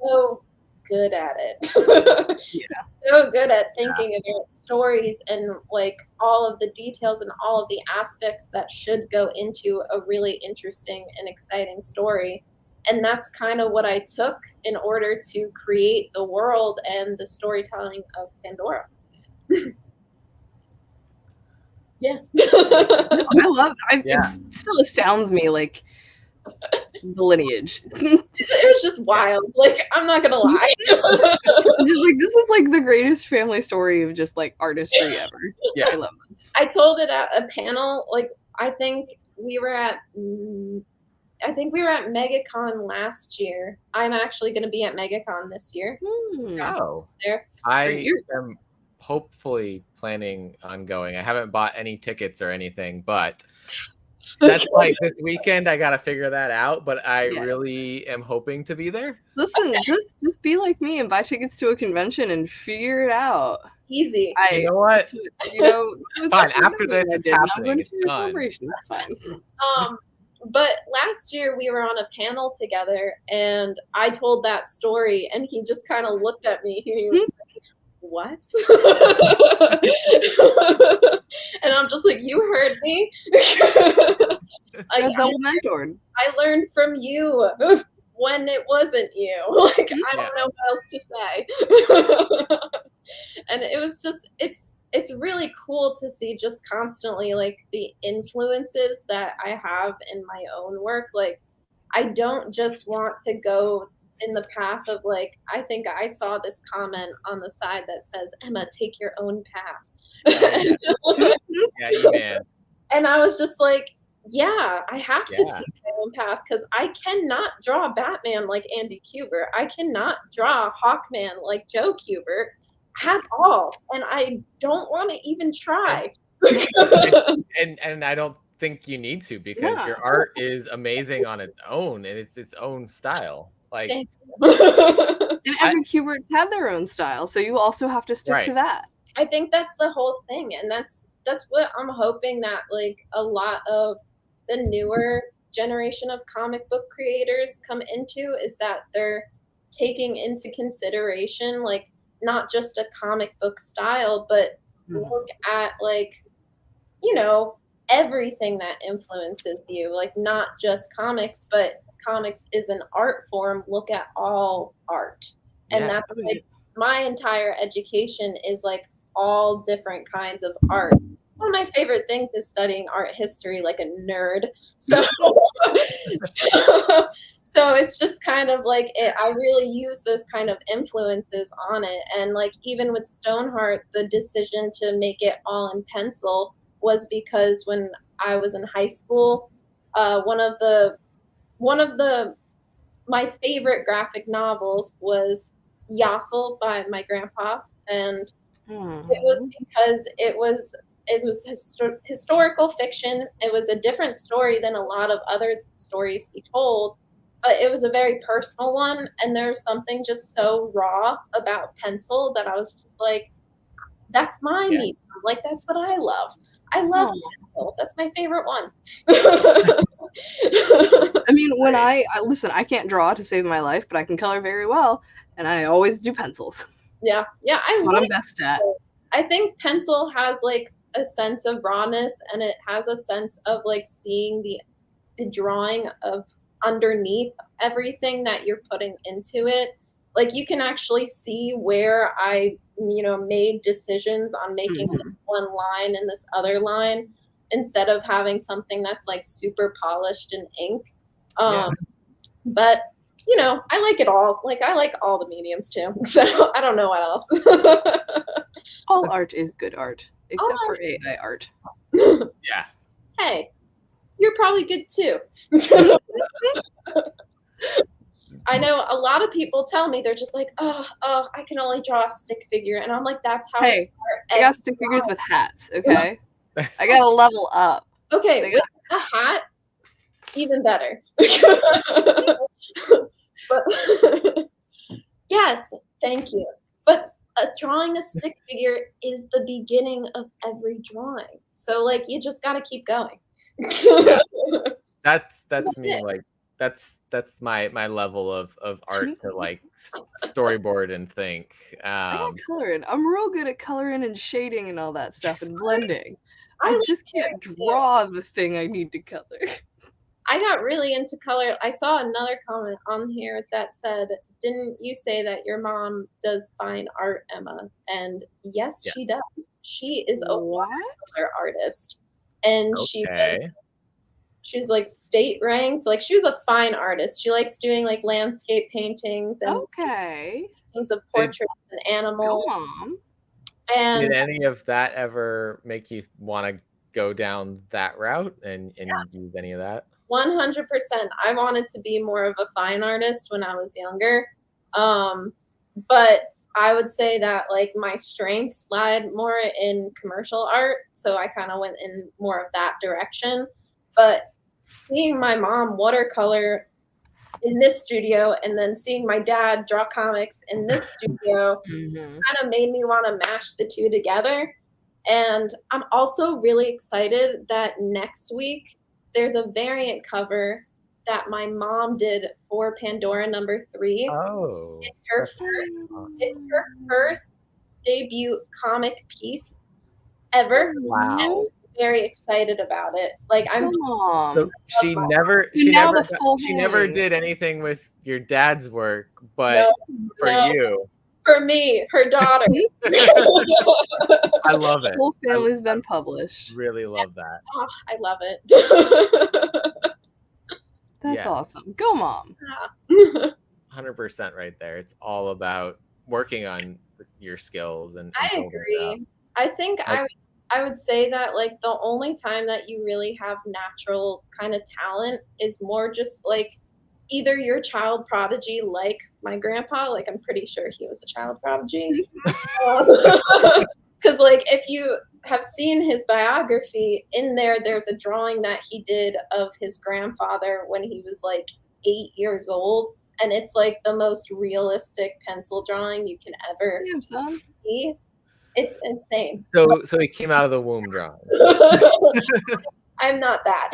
so good at it. So good at thinking about stories and like all of the details and all of the aspects that should go into a really interesting and exciting story. And that's kind of what I took in order to create the world and the storytelling of Pandora. I love it. It still astounds me like The lineage. It was just wild. Like, I'm not gonna lie. Just like, this is like the greatest family story of just like artistry ever. Yeah. I love this. I told it at a panel. Like, I think we were at MegaCon last year. I'm actually going to be at MegaCon this year. Oh, there. I am hopefully planning on going. I haven't bought any tickets or anything, but that's like this weekend. I got to figure that out, but I really am hoping to be there. Listen, just be like me and buy tickets to a convention and figure it out. Easy. You know what? Fine. After this, it's happening. It's done. Celebration. It's fine. But last year we were on a panel together, and I told that story, and he just kind of looked at me. He was like, "What?" And I'm just like, "You heard me." Like, double mentored. I learned from you when it wasn't you. Like, I don't know what else to say. And it was just, it's really cool to see just constantly like the influences that I have in my own work. Like, I don't just want to go in the path of like, I think I saw this comment on the side that says, "Emma, take your own path." Yeah, man. And I was just like, yeah, I have to take my own path, because I cannot draw Batman like Andy Kubert. I cannot draw Hawkman like Joe Kubert at all, and I don't want to even try. And I don't think you need to, because your art is amazing on its own, and it's its own style. Like, and every Kuberts have their own style, so you also have to stick to that. I think that's the whole thing, and that's what I'm hoping that like a lot of the newer generation of comic book creators come into, is that they're taking into consideration like not just a comic book style, but look at like, you know, everything that influences you, like not just comics, but comics is an art form. Look at all art. And that's like my entire education is like all different kinds of art. One of my favorite things is studying art history like a nerd. So so it's just kind of like I really use those kind of influences on it. And like even with Stoneheart, the decision to make it all in pencil was because when I was in high school, one of my favorite graphic novels was Yassel by my grandpa, and it was because it was historical fiction. It was a different story than a lot of other stories he told, but it was a very personal one, and there's something just so raw about pencil that I was just like, that's my medium. Like, that's what I love. I love pencil. That's my favorite one. I mean, when I listen, I can't draw to save my life, but I can color very well, and I always do pencils. Yeah, that's what I'm best at. I think pencil has like a sense of rawness, and it has a sense of like seeing the drawing of underneath everything that you're putting into it. Like you can actually see where I, made decisions on making this one line and this other line instead of having something that's like super polished in ink. But I like it all. Like I like all the mediums too. So I don't know what else. All art is good art, except for AI art. Yeah. Hey, you're probably good too. I know a lot of people tell me, they're just like, oh, I can only draw a stick figure. And I'm like, that's how I start. I got stick figures with hats, okay? I got to level up. Okay, with a hat, even better. But yes, thank you. But drawing a stick figure is the beginning of every drawing. So like you just got to keep going. That's me. Like that's my level of art to like storyboard and think. I got coloring. I'm real good at coloring and shading and all that stuff and blending. I just can't draw the thing I need to color. I got really into color. I saw another comment on here that said, didn't you say that your mom does fine art, Emma? And yes, she does. She is a watercolor artist. And She's like state ranked. Like she was a fine artist. She likes doing like landscape paintings and Okay. paintings of portraits and animals. Go Mom. And Did any of that ever make you want to go down that route and use any of that? 100%. I wanted to be more of a fine artist when I was younger. But I would say that like my strengths lied more in commercial art, so I kind of went in more of that direction. But seeing my mom watercolor in this studio and then seeing my dad draw comics in this studio kind of made me want to mash the two together. And I'm also really excited that next week there's a variant cover that my mom did for Pandora #3. Oh, It's her that's first. awesome. It's her first debut comic piece ever. Wow. And I'm very excited about it. Like I'm. So she never did anything with your dad's work, but for you. For me, her daughter. I love it. The whole family's been published. Really love that. Oh, I love it. That's awesome. Go Mom. 100% right there. It's all about working on your skills and I agree. I think I would say that like the only time that you really have natural kind of talent is more just like either your child prodigy, like my grandpa, like I'm pretty sure he was a child prodigy. Because like if you have seen his biography, in there's a drawing that he did of his grandfather when he was like 8 years old, and it's like the most realistic pencil drawing you can ever see. It's insane. So he came out of the womb drawing. I'm not that.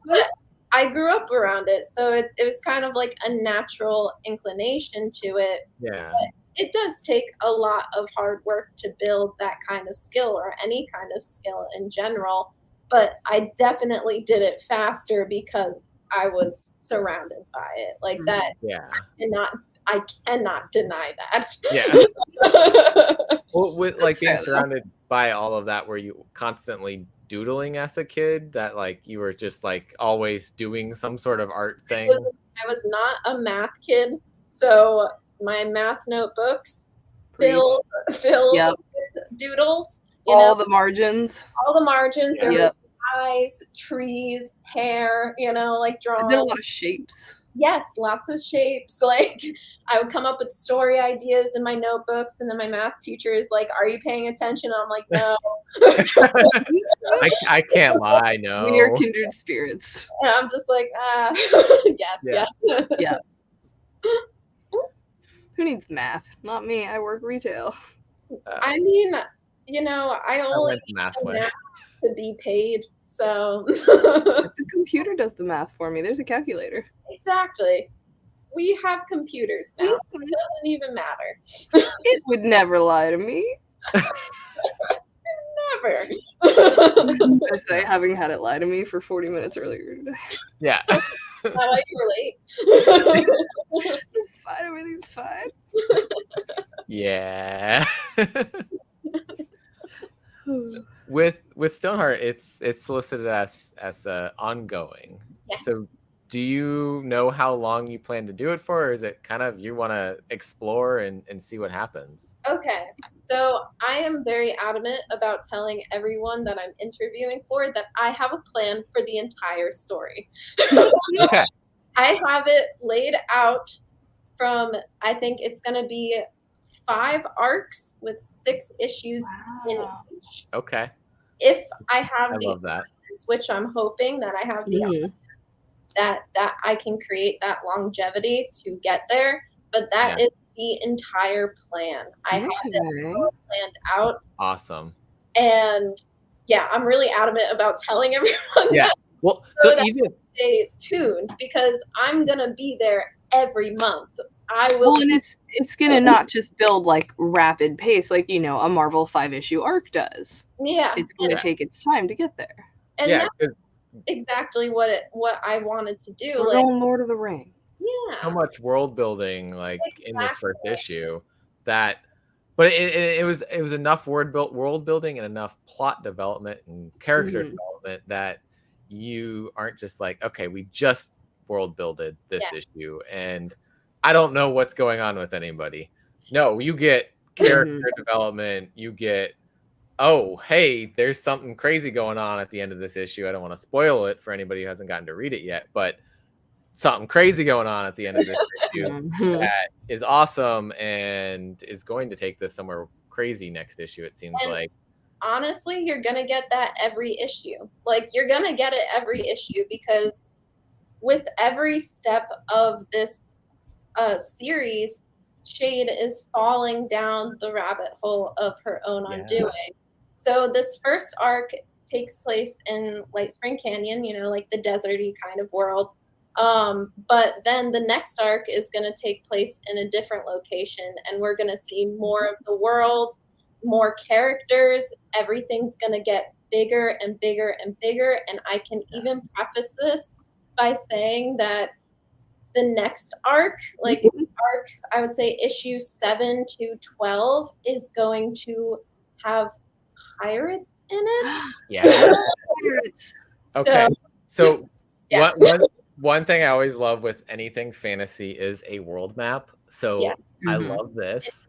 But I grew up around it, so it was kind of like a natural inclination to it. Yeah. But it does take a lot of hard work to build that kind of skill or any kind of skill in general. But I definitely did it faster because I was surrounded by it. Like that. Yeah. I cannot deny that. Yeah. Well, with like being surrounded by all of that, were you constantly doodling as a kid? That like you were just like always doing some sort of art thing? I was not a math kid, so my math notebooks filled with doodles. All the margins. All the margins. There were eyes, trees, hair. Like drawing. I did a lot of shapes. Yes, lots of shapes. Like I would come up with story ideas in my notebooks, and then my math teacher is like, "Are you paying attention?" And I'm like, "No." I can't lie. No. We are kindred spirits. And I'm just like, yes. Yeah. Who needs math? Not me. I work retail. I mean, I only went the math way to be paid. So the computer does the math for me. There's a calculator. Exactly. We have computers now. It doesn't even matter. It would never lie to me. Never. I say, having had it lie to me for 40 minutes earlier today. Yeah. Not why you were late. It's fine. Everything's fine. Yeah. With Stoneheart, it's solicited as ongoing. Yes. So do you know how long you plan to do it for, or is it kind of you want to explore and see what happens? Okay. So I am very adamant about telling everyone that I'm interviewing for that I have a plan for the entire story. Okay. I have it laid out from, I think it's going to be 5 arcs with 6 issues in each. Okay. If I have love that. Which I'm hoping that I have the that I can create that longevity to get there. But that is the entire plan. I have it all planned out. Awesome. And I'm really adamant about telling everyone that. Well, so even stay tuned because I'm gonna be there every month. I will. Well, and it's gonna not just build like rapid pace like a Marvel 5-issue arc does. Yeah. It's gonna take its time to get there. And that's exactly what I wanted to do. We're going Lord of the Rings. Yeah. So much world building in this first issue that, but it was enough world building and enough plot development and character development that you aren't just like, okay, we just world builded this issue and I don't know what's going on with anybody. No, you get character development, you get, oh, hey, there's something crazy going on at the end of this issue. I don't want to spoil it for anybody who hasn't gotten to read it yet, but something crazy going on at the end of this issue that is awesome and is going to take this somewhere crazy next issue, it seems like. Honestly, you're going to get that every issue. Like, you're going to get it every issue because with every step of this series, Shade is falling down the rabbit hole of her own undoing. So this first arc takes place in Light Spring Canyon, you know, like the deserty kind of world. But then the next arc is going to take place in a different location, and we're going to see more of the world, more characters. Everything's going to get bigger and bigger and bigger. And I can even preface this by saying that the next arc, like arc, I would say issue 7 to 12, is going to have pirates in it. Yeah. Okay. So yes. One thing I always love with anything fantasy is a world map. So I love this.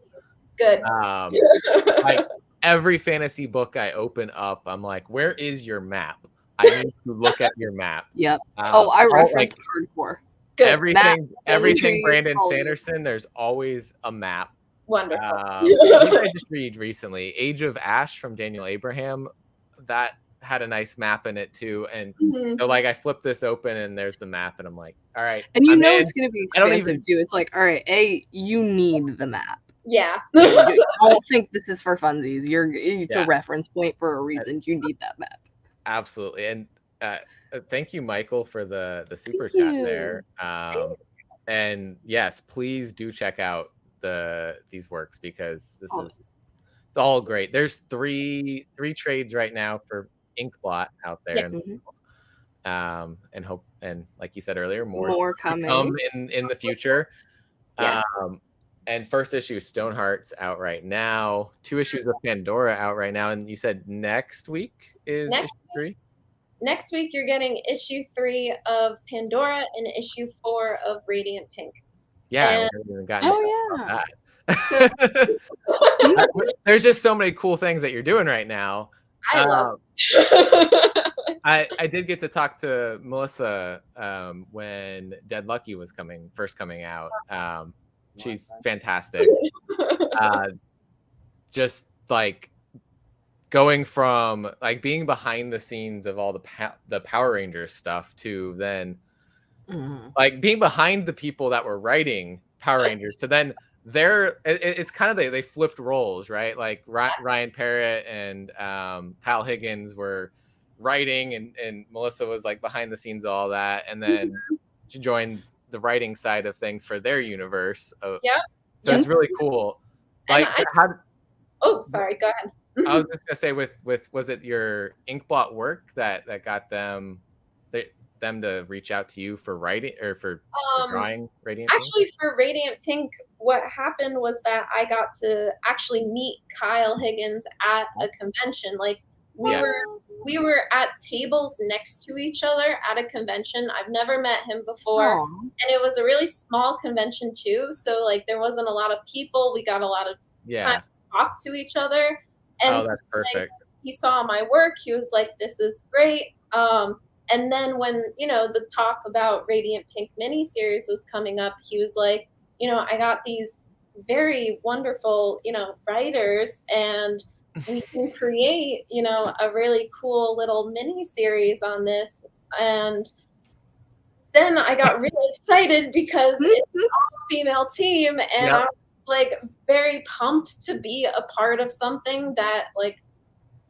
Good. Like every fantasy book I open up, I'm like, where is your map? I need to look at your map. Yep. I reference hardcore. Good. Everything Brandon Sanderson, there's always a map. Wonderful. I just read recently Age of Ash from Daniel Abraham. That had a nice map in it too. And so like I flip this open and there's the map and I'm like, all right. And you know it's gonna be expensive too. It's like, all right, you need the map. Yeah. I don't think this is for funsies. It's a reference point for a reason. You need that map. Absolutely. And thank you, Michael, for the super chat there. And yes, please do check out these works because it's all great. There's three trades right now for Inkblot out there, and like you said earlier, more come in the future. Yes. And first issue Stoneheart's out right now. 2 issues of Pandora out right now, and you said next week is issue 3. Next week, you're getting issue 3 of Pandora and issue 4 of Radiant Pink. Yeah, I haven't even gotten to talk about that. There's just so many cool things that you're doing right now. I love I did get to talk to Melissa when Dead Lucky was first coming out. She's fantastic. Just like going from like being behind the scenes of all the Power Rangers stuff to then like being behind the people that were writing Power Rangers to then it's kind of they flipped roles, right? Like Ryan Parrott and Kyle Higgins were writing and Melissa was like behind the scenes of all that, and then she joined the writing side of things for their universe. So it's really cool. Like sorry, go ahead. I was just gonna say with was it your Inkblot work that got them to reach out to you for writing or for drawing Radiant Pink? Actually, for Radiant Pink, what happened was that I got to actually meet Kyle Higgins at a convention. Like we were at tables next to each other at a convention. I've never met him before. And it was a really small convention too. So like there wasn't a lot of people. We got a lot of time to talk to each other. And that's perfect. Like, he saw my work. He was like, this is great. And then when, the talk about Radiant Pink miniseries was coming up, he was like, I got these very wonderful, writers, and we can create, a really cool little miniseries on this. And then I got really excited because it's an all-female team, and I was like very pumped to be a part of something that like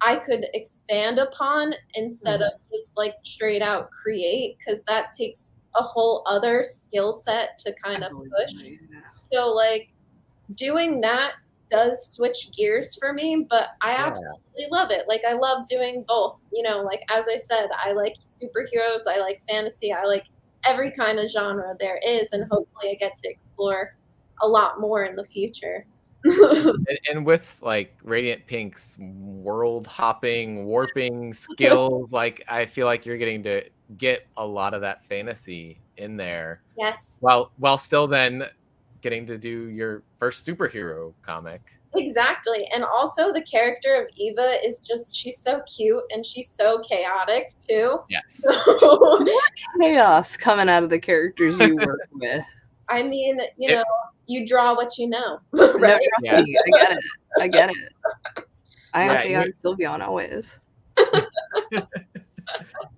I could expand upon instead of just like straight out create, because that takes a whole other skill set to kind of push. So like doing that does switch gears for me, but I absolutely love it. Like I love doing both, like as I said, I like superheroes, I like fantasy, I like every kind of genre there is, and hopefully I get to explore a lot more in the future. And with like Radiant Pink's world hopping, warping skills, like I feel like you're getting to get a lot of that fantasy in there. Yes. While still then getting to do your first superhero comic. Exactly. And also the character of Eva is just, she's so cute and she's so chaotic too. Yes. So, Chaos coming out of the characters you work with. I mean, you know, you draw what you know. Right? No, trust me, I get it. I am chaotic Sylveon always.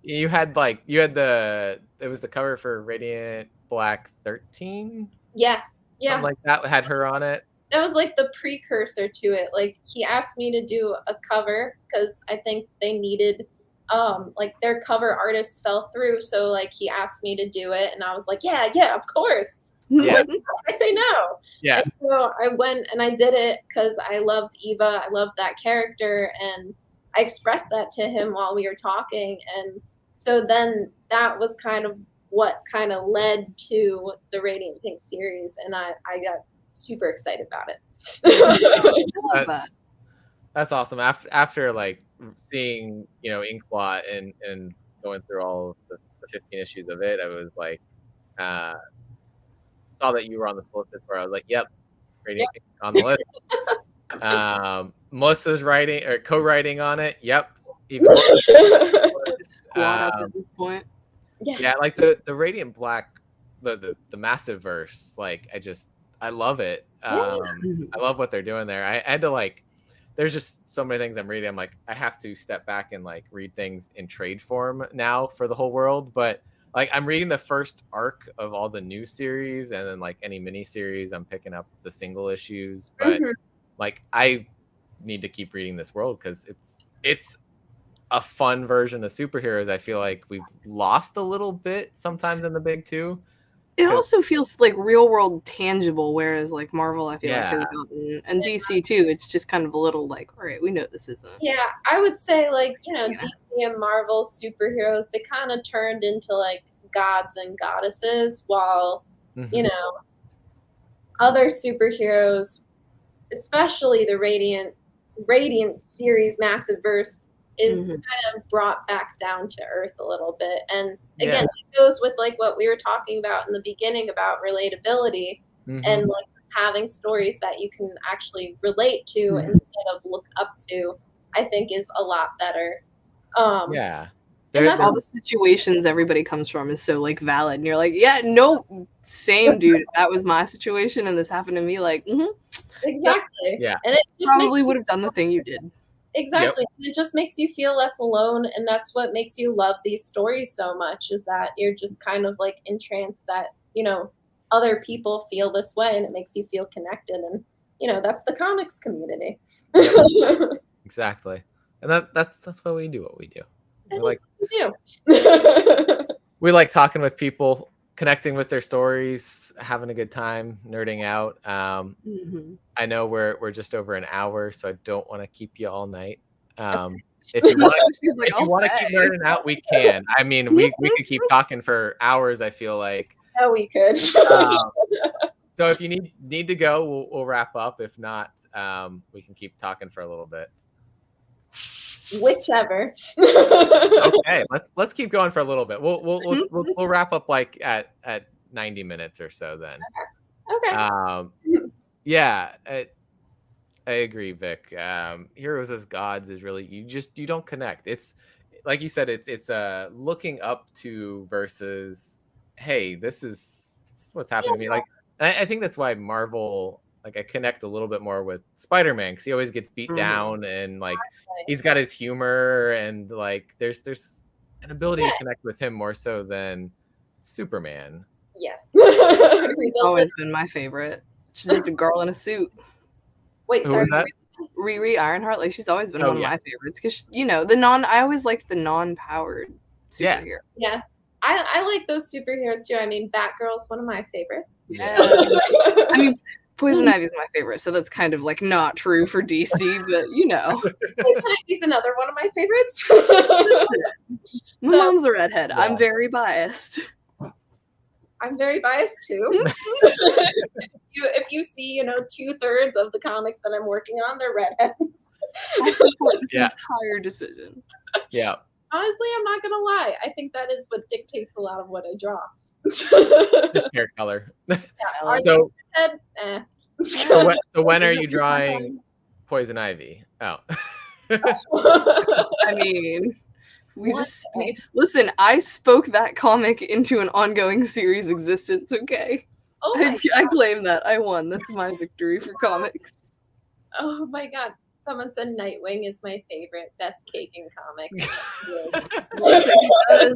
You had it was the cover for Radiant Black 13? Yes. Yeah. Something like that had her on it. That was like the precursor to it. Like he asked me to do a cover because I think they needed like their cover artist fell through, so like he asked me to do it and I was like, yeah, of course. Yeah. I say no. Yeah. And so I went and I did it because I loved Eva. I loved that character and I expressed that to him while we were talking. And so then that was kind of what kind of led to the Radiant Pink series. And I got super excited about it. That's awesome. After like seeing, you know, Inkblot and going through all of the 15 issues of it, I was like, saw that you were on the solicit for. I was like, yep, Radiant Pink on the list. Melissa's writing or co-writing on it. Yep. Even squad up at this point. Yeah, like the Radiant Black, the massive verse. Like I love it. I love what they're doing there. I had to like. There's just so many things I'm reading. I'm like, I have to step back and like read things in trade form now for the whole world. But like, I'm reading the first arc of all the new series, and then like any mini series, I'm picking up the single issues. But like, I need to keep reading this world because it's a fun version of superheroes. I feel like we've lost a little bit sometimes in the big two. It also feels like real world tangible, whereas like Marvel, I feel like has gotten, and DC too. It's just kind of a little like, all right, we know this isn't. Yeah, I would say like, you know, DC and Marvel superheroes, they kind of turned into like gods and goddesses, while you know, other superheroes, especially the Radiant series massive verse, is kind of brought back down to earth a little bit. And again, it goes with like what we were talking about in the beginning about relatability and like having stories that you can actually relate to instead of look up to, I think is a lot better. And all the situations everybody comes from is so like valid, and you're like, yeah, no, same dude, that was my situation and this happened to me, like exactly. Yeah. And it just probably would have done the thing you did. Exactly. It just makes you feel less alone, and that's what makes you love these stories so much, is that you're just kind of like entranced that, you know, other people feel this way, and it makes you feel connected. And you know, that's the comics community. Exactly. And that's why we do what we do. We like talking with people, connecting with their stories, having a good time, nerding out. I know we're just over an hour, so I don't want to keep you all night. If you want to keep nerding out, we can. I mean, we could keep talking for hours, I feel like. Yeah, we could. So if you need to go, we'll wrap up. If not, we can keep talking for a little bit. Whichever. Okay, let's keep going for a little bit. We'll wrap up like at 90 minutes or so then. Okay. Yeah, I agree, Vic. Heroes as gods is really you don't connect. It's like you said, it's looking up to versus, hey, this is what's happening to me. Like I think that's why Marvel, like I connect a little bit more with Spider-Man, because he always gets beat down and like he's got his humor, and like there's an ability to connect with him more so than Superman. Yeah. He's always been my favorite. She's just a girl in a suit. Wait, Who sorry. was that? Riri Ironheart, like she's always been one of my favorites, because you know I always like the non-powered superhero. Yes. I like those superheroes too. I mean, Batgirl's one of my favorites. Yeah. I mean, Poison Ivy's my favorite, so that's kind of like not true for DC, but you know. Poison Ivy's another one of my favorites. My mom's a redhead. Yeah. I'm very biased. I'm very biased too. if you see, 2/3 of the comics that I'm working on, they're redheads. I support this entire decision. Yeah. Honestly, I'm not gonna lie. I think that is what dictates a lot of what I draw. Just hair color. So, so when are you drawing Poison Ivy? Oh. I mean, listen, I spoke that comic into an ongoing series existence, okay? Oh I claim that. I won. That's my victory for comics. Oh my god. Someone said Nightwing is my favorite, best cake in comics. He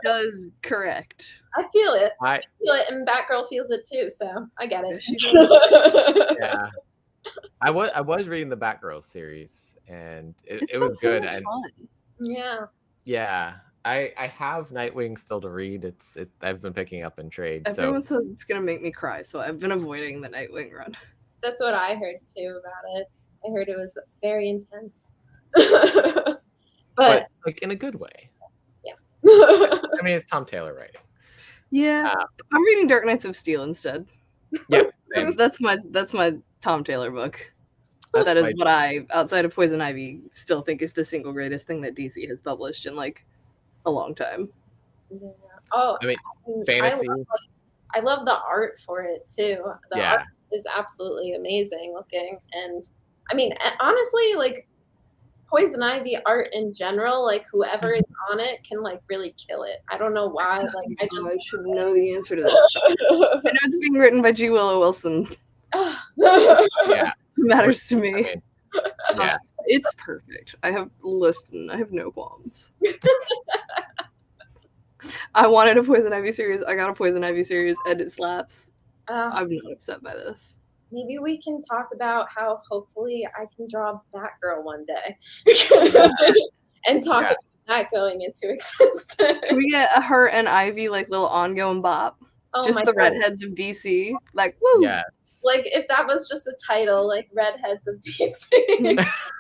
does correct. I feel it. I feel it, and Batgirl feels it too, so I get it. Yeah. I was reading the Batgirl series, and it was good. So much fun. Yeah. Yeah. I have Nightwing still to read. I've been picking up in trade. Everyone says it's gonna make me cry, so I've been avoiding the Nightwing run. That's what I heard too about it. I heard it was very intense. but like in a good way. Yeah. I mean, it's Tom Taylor writing. Yeah. I'm reading Dark Knights of Steel instead. Yeah. That's my Tom Taylor book. That is what I, outside of Poison Ivy, still think is the single greatest thing that DC has published in like a long time. Yeah. Oh, I mean, fantasy. I love the art for it too. The art is absolutely amazing looking, and I mean, honestly, like Poison Ivy art in general, like whoever is on it can like really kill it. I don't know why. Like I should know the answer to this. I know it's being written by G. Willow Wilson. Yeah, it matters to me. I mean, yeah, it's perfect. I have no qualms. I wanted a Poison Ivy series. I got a Poison Ivy series, and it slaps. I'm not upset by this. Maybe we can talk about how hopefully I can draw Batgirl one day and talk about that going into existence. Can we get her and Ivy like little ongoing bop? Oh just the redheads of DC. Like, woo! Yes. Like if that was just a title, like Redheads of DC.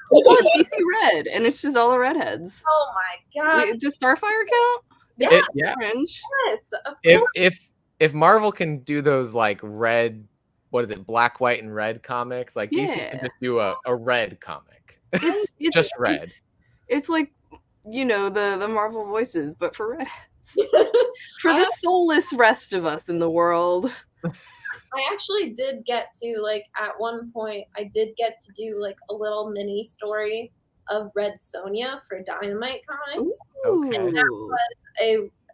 Well, DC Red, and it's just all the redheads. Oh my god! Wait, does Starfire count? Yes. Cringe. Yes. If Marvel can do those like red, what is it, black, white, and red comics, like DC can just do a red comic. It's just red. It's like the Marvel voices, but for redheads. For the soulless rest of us in the world. I actually did get to, like, at one point, I did get to do, like, a little mini story of Red Sonja for Dynamite Comics. Ooh. And that was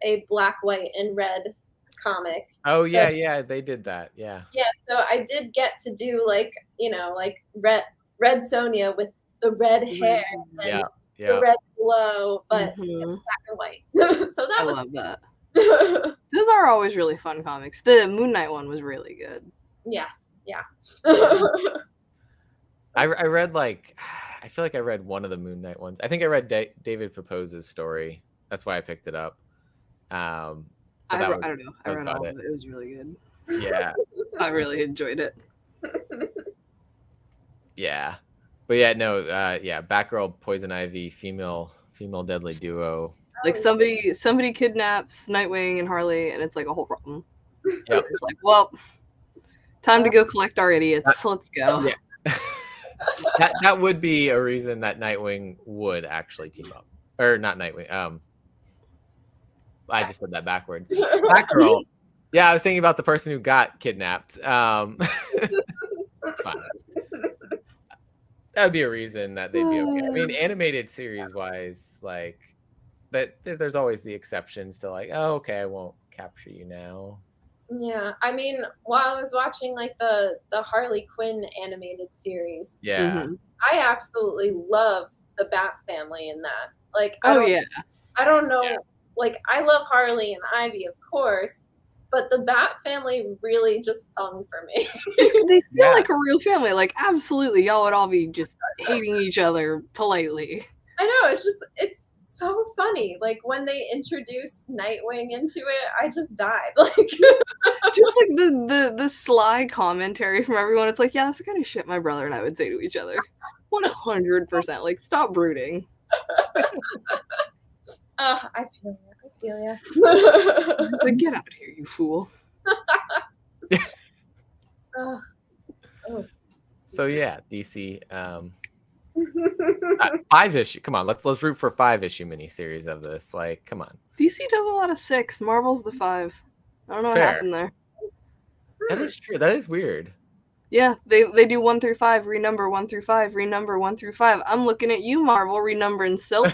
a black, white, and red comic. Oh, yeah, they did that, yeah. Yeah, so I did get to do, like, like, Red Sonja with the red hair and the red glow, but black and white. So that love that. Those are always really fun comics. The Moon Knight one was really good. Yes, yeah. I read I feel like I read one of the Moon Knight ones. I think I read David Propose's story. That's why I picked it up. I don't know. I read all of it. It was really good. Yeah. I really enjoyed it. Yeah. But yeah, no, Batgirl, Poison Ivy, female deadly duo. Like somebody kidnaps Nightwing and Harley, and it's like a whole problem. Yep. It's like, well, time to go collect our idiots. Let's go. Yeah. that would be a reason that Nightwing would actually team up, or not Nightwing. I just said that backwards. Batgirl. Yeah, I was thinking about the person who got kidnapped. That's fine. That would be a reason that they'd be okay. I mean, animated series wise, like. But there's always the exceptions to like, oh, okay, I won't capture you now. Yeah, I mean, while I was watching like the Harley Quinn animated series, I absolutely love the Bat family in that. Like, I don't know, like I love Harley and Ivy, of course, but the Bat family really just sung for me. They feel like a real family. Like, absolutely, y'all would all be just hating each other politely. I know, it's so funny. Like when they introduced Nightwing into it, I just died. Like just like the sly commentary from everyone. It's like, yeah, that's the kind of shit my brother and I would say to each other. 100%. Like, stop brooding. I feel you. Like, get out of here, you fool. Oh. So yeah, DC. 5-issue. Come on, let's root for 5-issue miniseries of this. Like, come on. DC does a lot of 6. Marvel's the 5. I don't know Fair. what happened there. That is true. That is weird. Yeah, they do 1 through 5, renumber 1 through 5, renumber 1 through 5. I'm looking at you, Marvel, renumbering Silk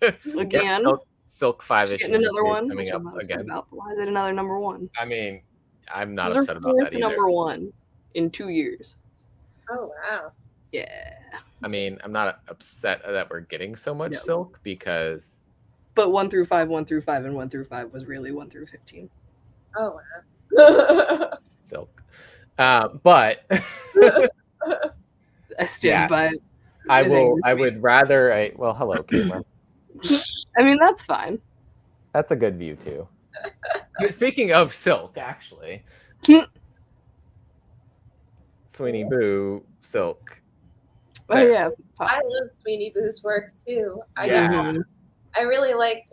again. Yep, Silk 5-issue. Getting another one coming up again. About. Why is it another number 1? I mean, I'm not This is upset our about fourth that either. number 1 in 2 years. Oh wow. Yeah. I mean, I'm not upset that we're getting so much Silk because. But 1 through 5, 1 through 5, and 1 through 5 was really 1 through 15. Oh wow. Silk. But I stand by it. I would rather well, hello, Caitlin. I mean, that's fine. That's a good view too. Speaking of Silk, actually. Sweeney Boo, Silk. Oh yeah. I love Sweeney Boo's work too. Yeah. I really like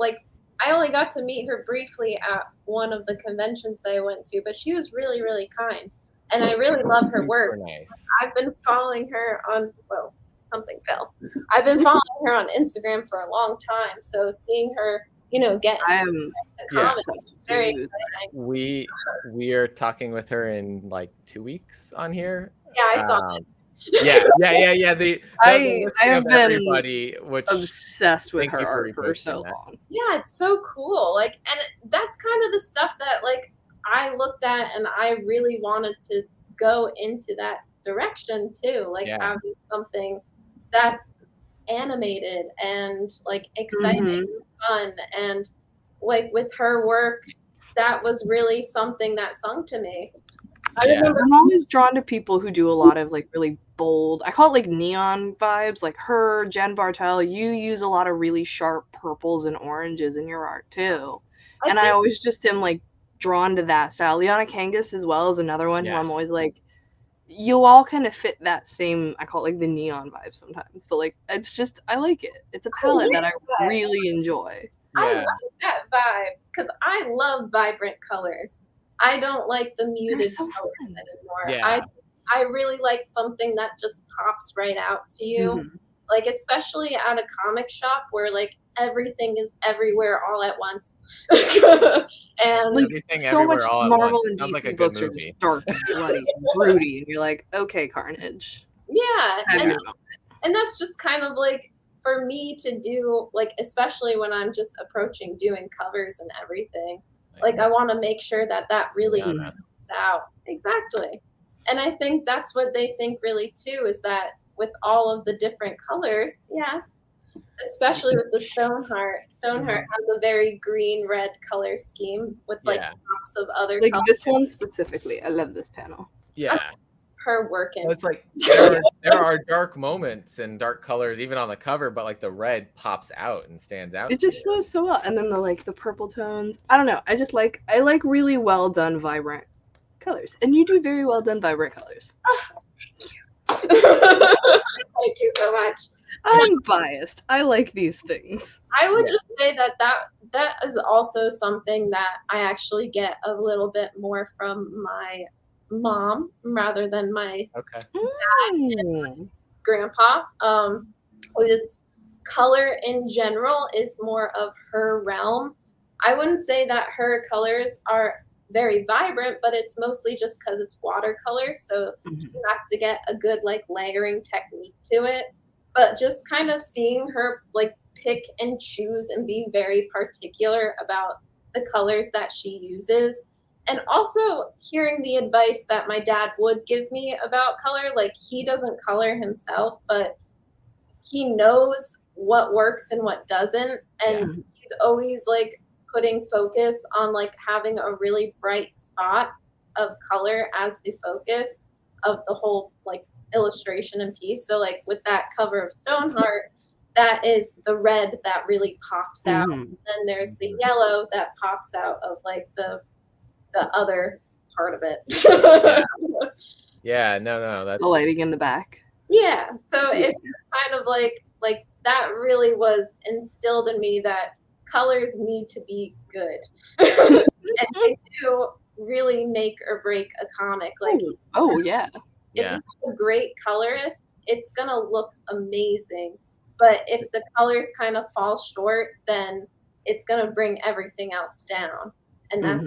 I only got to meet her briefly at one of the conventions that I went to, but she was really, really kind. And I really love her work. Nice. I've been following her on something fell. I've been following her on Instagram for a long time. So seeing her, get very exciting. We are talking with her in like 2 weeks on here. Yeah, I saw it. Yeah. I have been everybody, which obsessed with her art for so long. Yeah, it's so cool. And that's kind of the stuff that I looked at, and I really wanted to go into that direction too. Having something that's animated and exciting and fun, and with her work, that was really something that sung to me. I'm always drawn to people who do a lot of really bold, I call it neon vibes, like her, Jen Bartel. You use a lot of really sharp purples and oranges in your art too. I always just am drawn to that style. Liana Kangas as well is another one who I'm always you all kind of fit that same, I call it the neon vibe sometimes, but it's just, I like it. It's a palette that I really enjoy. I like that vibe because I love vibrant colors. I don't like the muted colors anymore. Yeah. I really like something that just pops right out to you. Especially at a comic shop where everything is everywhere all at once. And so much Marvel and DC books are just dark and bloody and broody, and you're okay, Carnage. Yeah. And that's just kind of for me to do, especially when I'm just approaching doing covers and everything. I want to make sure that really comes out. Exactly. And I think that's what they think really too, is that with all of the different colors, yes, especially with the Stoneheart has a very green-red color scheme with pops of other colors. This one specifically. I love this panel. Yeah. Her working. It's there are dark moments and dark colors even on the cover, but the red pops out and stands out. It just flows so well. And then the purple tones. I don't know. I just I like really well done vibrant colors. And you do very well done vibrant colors. Thank you. Thank you so much. I'm biased. I like these things. I would just say that is also something that I actually get a little bit more from my mom rather than my dad and grandpa. Because color in general is more of her realm. I wouldn't say that her colors are very vibrant, but it's mostly just because it's watercolor, so you have to get a good layering technique to it. But just kind of seeing her pick and choose and be very particular about the colors that she uses, and also hearing the advice that my dad would give me about color. He doesn't color himself, but he knows what works and what doesn't, and he's always putting focus on having a really bright spot of color as the focus of the whole illustration and piece. So with that cover of Stoneheart, that is the red that really pops out. And then there's the yellow that pops out of the other part of it. No, that's the lighting in the back. Yeah. So it's just kind of that really was instilled in me that colors need to be good. And they do really make or break a comic. Like, oh yeah. if you have a great colorist, it's gonna look amazing. But if the colors kind of fall short, then it's gonna bring everything else down. And that's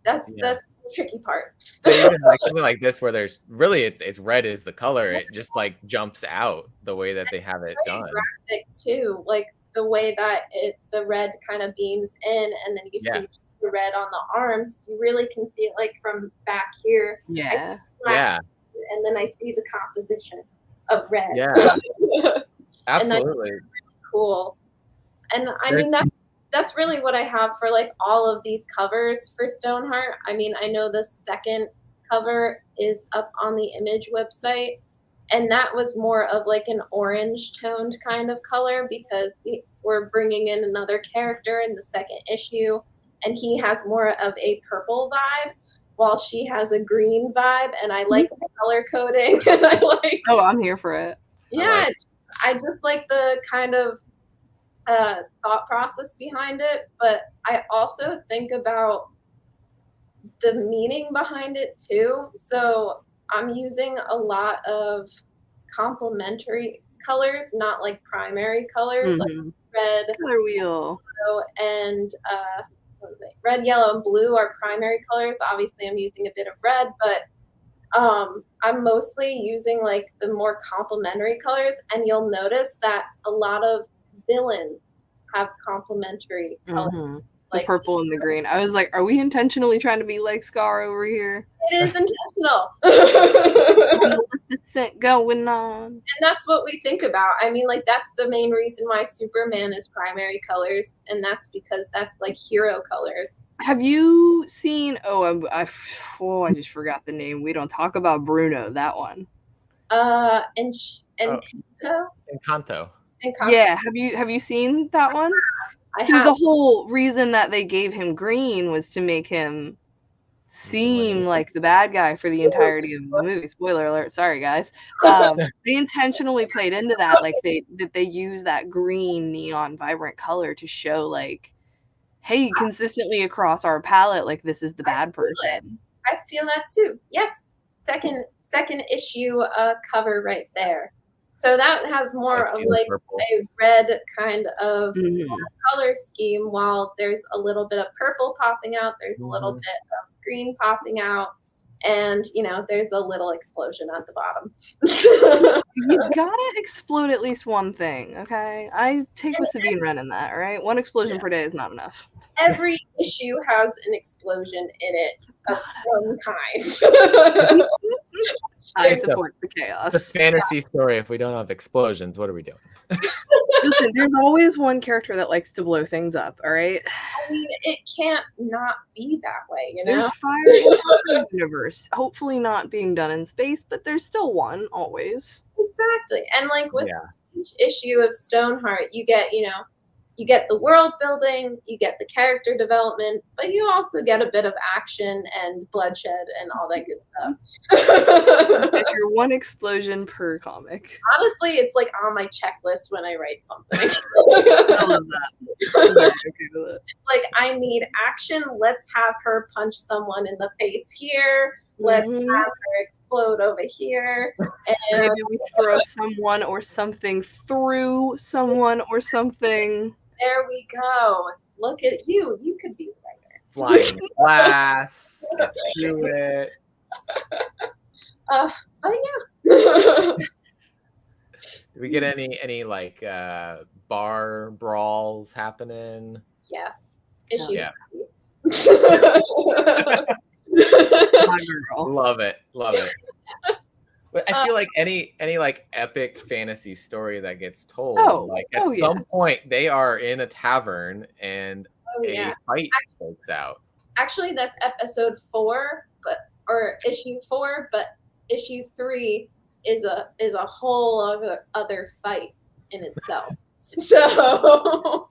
that's the tricky part. So even like something like this, where there's really it's red is the color, it just like jumps out the way that they have it done. Graphic too, like the way that the red kind of beams in, and then you see the red on the arms. You really can see it like from back here. Yeah. And then I see the composition of red. Yeah. Absolutely. And that's really cool. And I mean, that's really what I have for like all of these covers for Stoneheart. I mean, I know the second cover is up on the Image website, and that was more of like an orange toned kind of color because we're bringing in another character in the second issue, and he has more of a purple vibe while she has a green vibe, and I like the color coding. And I like. Oh, I'm here for it. Yeah, I just like the kind of thought process behind it, but I also think about the meaning behind it too. So I'm using a lot of complementary colors, not like primary colors, like red, color wheel, and red, yellow, and blue are primary colors. Obviously, I'm using a bit of red, but I'm mostly using like the more complementary colors, and you'll notice that a lot of villains have complementary colors. The purple and the green. I was like, are we intentionally trying to be like Scar over here? It is intentional. The scent going on. And that's what we think about. I mean, like, that's the main reason why Superman is primary colors, and that's because that's like hero colors. Have you seen? I just forgot the name. We don't talk about Bruno. That one. Encanto. Yeah. Have you seen that one? So the whole reason that they gave him green was to make him seem like the bad guy for the entirety of the movie. Spoiler alert! Sorry, guys. They intentionally played into that, like they use that green, neon, vibrant color to show, like, hey, consistently across our palette, like this is the bad person. I feel that too. Yes, second issue cover right there. So that has more of like a red kind of color scheme, while there's a little bit of purple popping out, there's a little bit of green popping out, and there's a little explosion at the bottom. You gotta explode at least one thing, okay? I take the Sabine Wren in that, all right? One explosion per day is not enough. Every issue has an explosion in it of some kind. I support the chaos. The fantasy story, if we don't have explosions, what are we doing? Listen, there's always one character that likes to blow things up, all right? I mean, it can't not be that way, There's fire in the universe. Hopefully not being done in space, but there's still one, always. Exactly. And like with each issue of Stoneheart, you get, you get the world building, you get the character development, but you also get a bit of action and bloodshed and all that good stuff. Get your one explosion per comic. Honestly, it's like on my checklist when I write something. I love that. It's like, I need action. Let's have her punch someone in the face here. Let's have her explode over here. And maybe we throw someone or something through someone or something. There we go. Look at you. You could be a writer. Flying glass. Let's do it. Oh yeah. Do we get any like bar brawls happening? Yeah. Issue. Yeah. Love it. But I feel like any like epic fantasy story that gets told, at some point they are in a tavern and a fight breaks out. Actually, that's episode 4, or issue 4, but issue 3 is a whole other fight in itself. So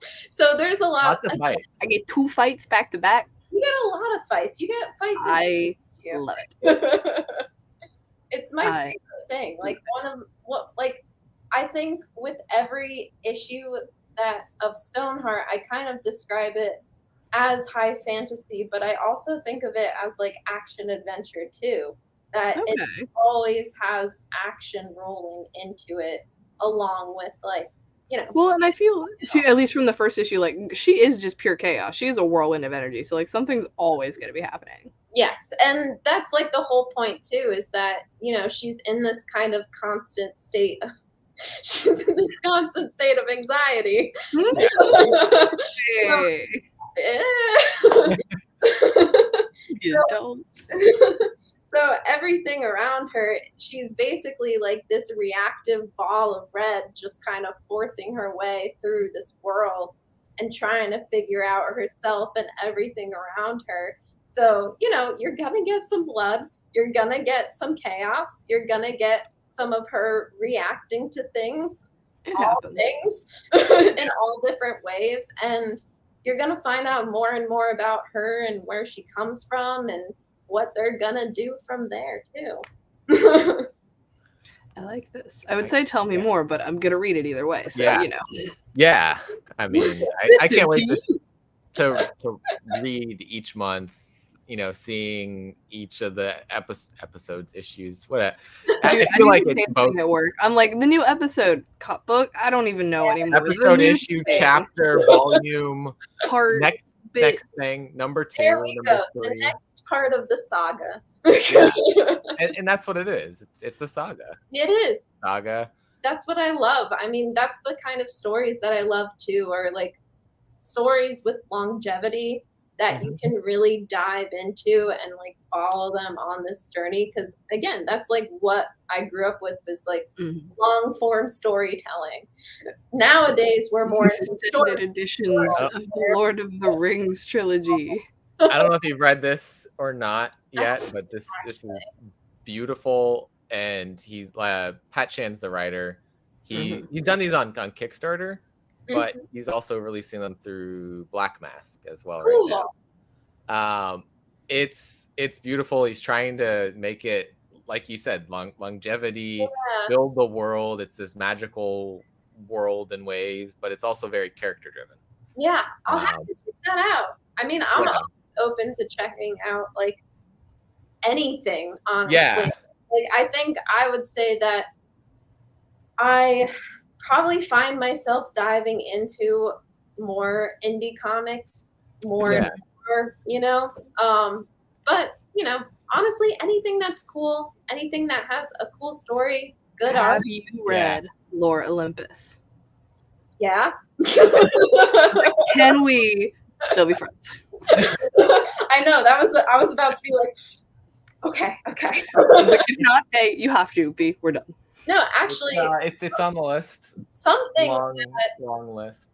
there's a lot of fights. I get 2 fights back to back. You get a lot of fights. You get fights. I love it. It's my favorite thing. Like I think with every issue of Stoneheart, I kind of describe it as high fantasy, but I also think of it as like action adventure too. That it always has action rolling into it, along with like, you know. Well, and I feel, at least from the first issue, like she is just pure chaos. She is a whirlwind of energy, so like something's always going to be happening. Yes, and that's like the whole point too, is that, you know, she's in this kind of constant state of she's in this constant state of anxiety. Hey. You don't. So everything around her, she's basically like this reactive ball of red, just kind of forcing her way through this world and trying to figure out herself and everything around her. So, you know, you're gonna get some blood, you're gonna get some chaos, you're gonna get some of her reacting to things, in all different ways, and you're gonna find out more and more about her and where she comes from and what they're gonna do from there too. I like this. I would say tell me more, but I'm gonna read it either way. So you know. Yeah, I mean, I can't wait to read each month. You know, seeing each of the episodes, issues. What I feel like it's both at work. I'm like, the new episode book. I don't even know anymore. Episode, issue, chapter, volume, part, next thing, number 2. There we number go. 3. The next part of the saga. Yeah. and that's what it is. It's a saga. It is. Saga. That's what I love. I mean, that's the kind of stories that I love too, are like stories with longevity that you can really dive into and like follow them on this journey. Because again, that's like what I grew up with, was like long form storytelling. Nowadays, we're more extended editions of the Lord of the Rings trilogy. I don't know if you've read this or not yet, but this is beautiful. And he's Pat Chan's the writer. He's done these on Kickstarter, but he's also releasing them through Black Mask as well right now. It's beautiful. He's trying to make it, like you said, longevity, build the world. It's this magical world in ways, but it's also very character driven. Yeah, I'll have to check that out. I mean, I'm open to checking out like anything, honestly. Like, I think I would say that I probably find myself diving into more indie comics, more, you know, but you know, honestly, anything that's cool, anything that has a cool story, good art. Have you read Lore Olympus? Yeah. Can we still be friends? I know, I was about to be like, okay. If not A, you have to. B, we're done. No, actually, it's on the list. Something long list.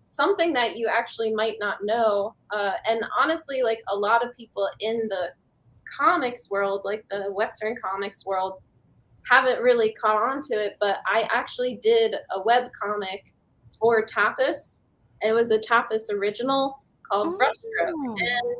Something that you actually might not know, and honestly, like a lot of people in the comics world, like the Western comics world, haven't really caught on to it. But I actually did a web comic for Tapas. It was a Tapas original called Brushstroke, and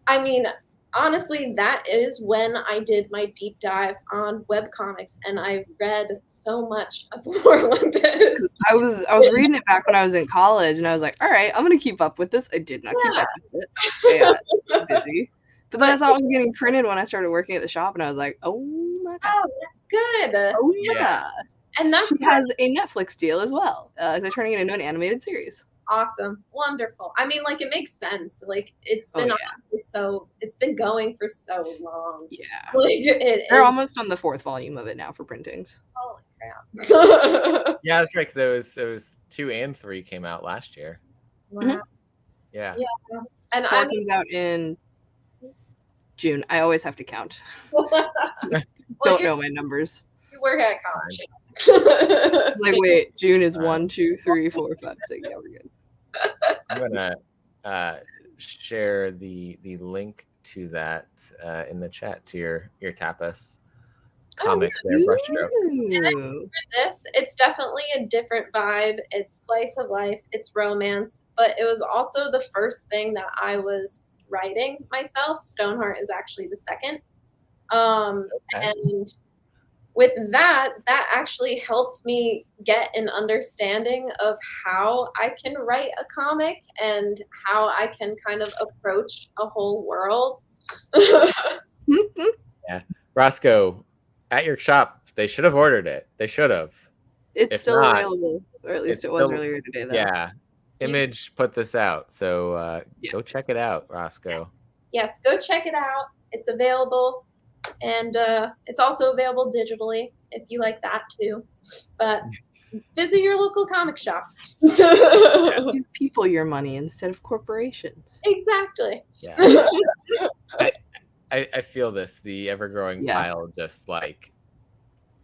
I mean, honestly, that is when I did my deep dive on webcomics, and I read so much of Lore Olympus. I was reading it back when I was in college, and I was like, all right, I'm going to keep up with this. I did not keep up with it. Busy. But then I saw it was getting printed when I started working at the shop, and I was like, oh my God. Oh, that's good. Oh my God. And that's she has a Netflix deal as well. They're turning it into an animated series. Awesome. Wonderful. I mean, like, it makes sense. Like, it's been it's been going for so long. Yeah. Like, they're almost on the 4th volume of it now for printings. Holy crap. Yeah, that's right, because it was 2 and 3 came out last year. Wow. Yeah. And 4 comes out in June. I always have to count. Don't know my numbers. You work at college. Like, wait, June is 1, 2, 3, 4, 5, 6. Yeah, we're good. I'm gonna share the link to that in the chat to your Tapas comic there, Brushstroke. And for this, it's definitely a different vibe. It's slice of life, it's romance, but it was also the first thing that I was writing myself. Stoneheart is actually the second. And with that actually helped me get an understanding of how I can write a comic and how I can kind of approach a whole world. Yeah. Roscoe, at your shop, they should have ordered it. They should have. It's If still not, available, or at least it's it was still- earlier today, though. Yeah. Image put this out, so go Yes. check it out, Roscoe. Yes, go check it out. It's available, and it's also available digitally if you like that too. But visit your local comic shop. Give people your money instead of corporations. Exactly. Yeah. I feel this, the ever-growing Yeah. pile, just like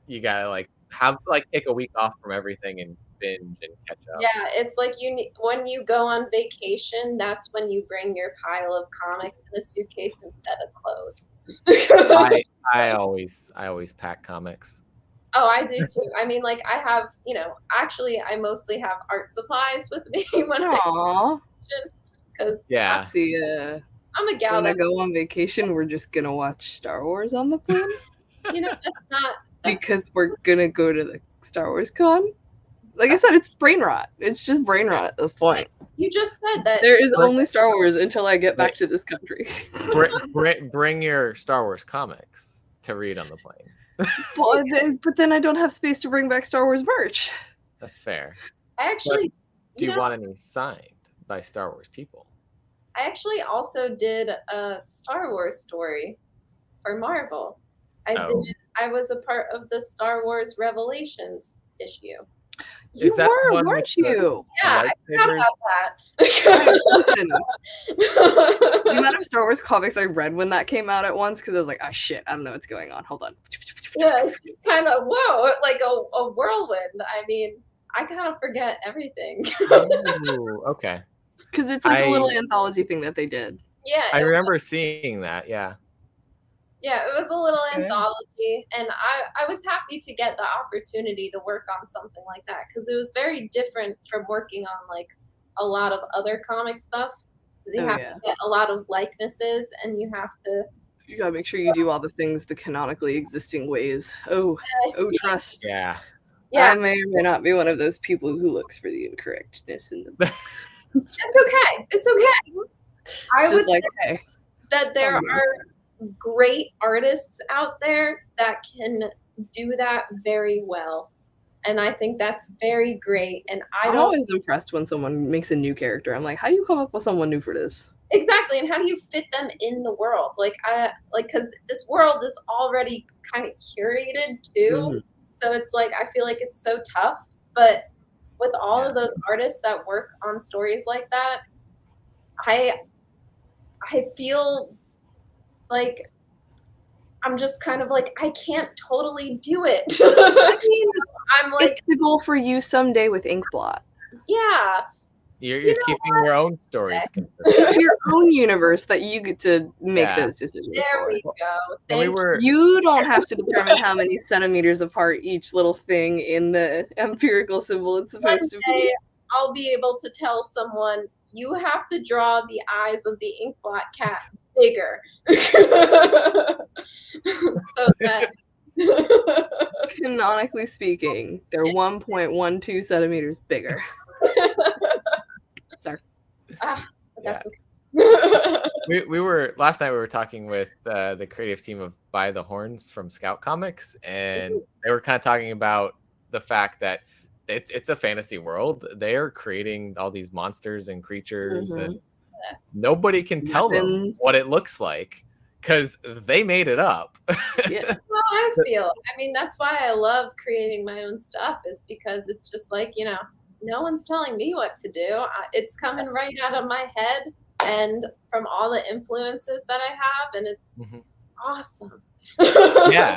you gotta like have like take a week off from everything and binge and catch up. Yeah, it's like when you go on vacation, that's when you bring your pile of comics in a suitcase instead of clothes. I always pack comics. Oh, I do too. I mean, like I have, actually I mostly have art supplies with me when I Aww. because Yeah. See, I'm a gal when I that, go on vacation, we're just gonna watch Star Wars on the plane that's because we're gonna go to the Star Wars con. Like I said, it's brain rot. It's just brain rot at this point. you just said that. There is only Star Wars until I get back to this country. Bring your Star Wars comics to read on the plane. But then I don't have space to bring back Star Wars merch. That's fair. I actually Do you want any signed by Star Wars people? I actually also did a Star Wars story for Marvel. I was a part of the Star Wars Revelations issue. You Is that the were, one weren't with the- you? Yeah, I forgot lightsabers? about that. Listen, the amount of Star Wars comics I read when that came out at once, because I was like, ah, shit, I don't know what's going on. Hold on. Yeah, it's just kind of whoa, like a whirlwind. I mean, I kind of forget everything. Ooh, okay. Because it's like a little anthology thing that they did. Yeah, I remember seeing that. Yeah. yeah, it was a little Okay. anthology, and I was happy to get the opportunity to work on something like that because it was very different from working on like a lot of other comic stuff. So you have to get a lot of likenesses, and you have to. You gotta make sure you do all the things the canonically existing ways. Oh, trust. Yeah. Yeah, I may or may not be one of those people who looks for the incorrectness in the books. it's okay. It's okay. I would like, say hey, that there are great artists out there that can do that very well. And I think that's very great. And I'm always impressed when someone makes a new character. I'm like, how do you come up with someone new for this? Exactly. And how do you fit them in the world? Because this world is already kind of curated too. Mhm. So it's like, I feel like it's so tough. But with all of those artists that work on stories like that, I feel like I'm just kind of like, I can't totally do it. I mean, I'm like, it's the goal for you someday with Inkblot. yeah. You're keeping your own stories. It's your own universe that you get to make those decisions There for. we go. You don't have to determine how many centimeters apart each little thing in the empirical symbol is supposed to be. I'll be able to tell someone, you have to draw the eyes of the Inkblot cat bigger. So that Canonically speaking, they're 1.12 centimeters bigger. Sorry. That's okay. we were last night. We were talking with the creative team of By the Horns from Scout Comics, and they were kind of talking about the fact that it's a fantasy world. They are creating all these monsters and creatures, and nobody can tell them what it looks like because they made it up. Yeah. Well, I mean, that's why I love creating my own stuff, is because it's just like, no one's telling me what to do. It's coming right out of my head and from all the influences that I have, and it's awesome. Yeah.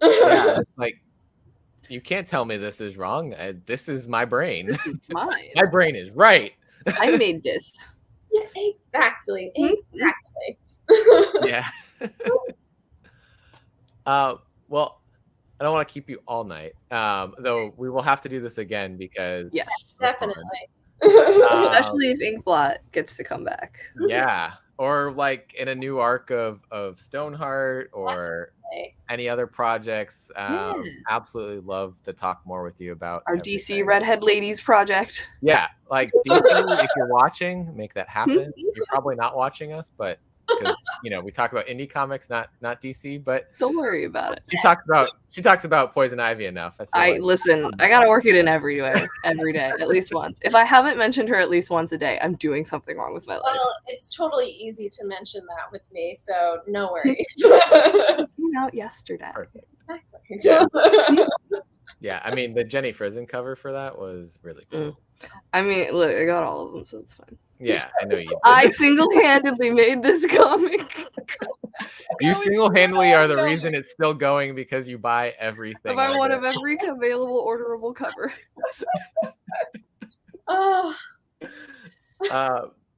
It's like, you can't tell me this is wrong. This is my brain. This is mine. My brain is right. I made this. Yeah, exactly. Exactly. Yeah. Well, I don't want to keep you all night. Though we will have to do this again because yes, definitely. Especially if Inkblot gets to come back. Yeah. Or like in a new arc of Stoneheart, or any other projects, absolutely love to talk more with you about our everything. DC Redhead Ladies project. Yeah, like DC, if you're watching, make that happen. You're probably not watching us, but because we talk about indie comics, not DC. But don't worry about it. She talks about Poison Ivy enough. Listen. I gotta work it in every day, at least once. If I haven't mentioned her at least once a day, I'm doing something wrong with my life. Well, it's totally easy to mention that with me, so no worries. Came out yesterday. Perfect. Exactly. Yeah, I mean the Jenny Frison cover for that was really cool. I mean, look, I got all of them, so it's fine. Yeah, I know you did. I single-handedly made this comic. You single-handedly are the reason it's still going because you buy everything. I buy one of every available orderable cover.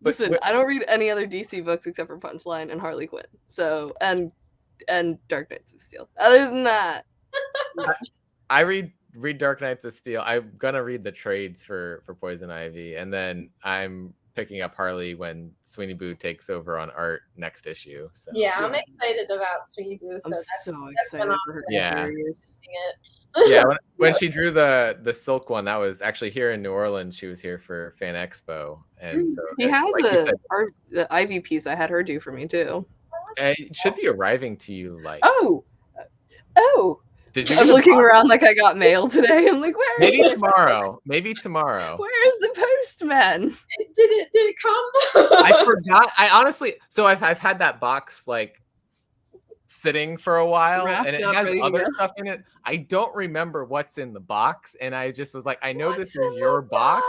Listen, I don't read any other DC books except for Punchline and Harley Quinn. So and Dark Knights of Steel. Other than that, I read Dark Knights of Steel. I'm gonna read the trades for Poison Ivy, and then I'm picking up Harley when Sweeney Boo takes over on art next issue. So yeah, I'm excited about Sweeney Boo. I'm so excited for her. Yeah. When she drew the Silk one, that was actually here in New Orleans. She was here for Fan Expo, and so he has the Ivy piece. I had her do for me too. It should be arriving to you like. Oh. Did you? I'm looking around like I got mail today. I'm like, where? Maybe tomorrow. Where's the postman? Did it come? I forgot. I honestly. So I've had that box like sitting for a while, and it has other stuff in it. I don't remember what's in the box, and I just was like, I know this is your box,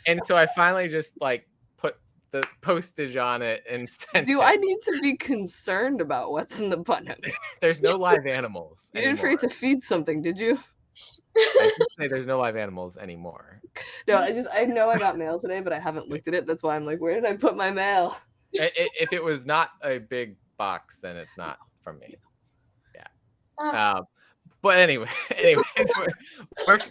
and so I finally just like put the postage on it and sent it. I need to be concerned about what's in the button? There's no live animals. You didn't forget to feed something, did you? I did say there's no live animals anymore. No, I know I got mail today, but I haven't looked at it. That's why I'm like, where did I put my mail? If it was not a big box, then it's not from me. Yeah. But anyways,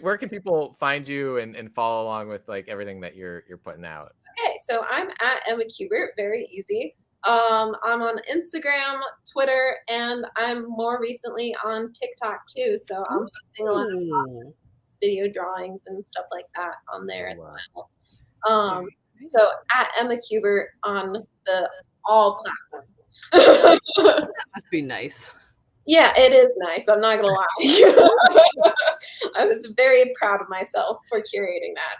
where can people find you and follow along with like everything that you're putting out? Okay, so I'm at Emma Kubert, very easy. I'm on Instagram, Twitter, and I'm more recently on TikTok too. So I'm posting a lot of video drawings and stuff like that on there as well. So at Emma Kubert on all platforms. That must be nice. Yeah, it is nice. I'm not gonna lie. I was very proud of myself for curating that.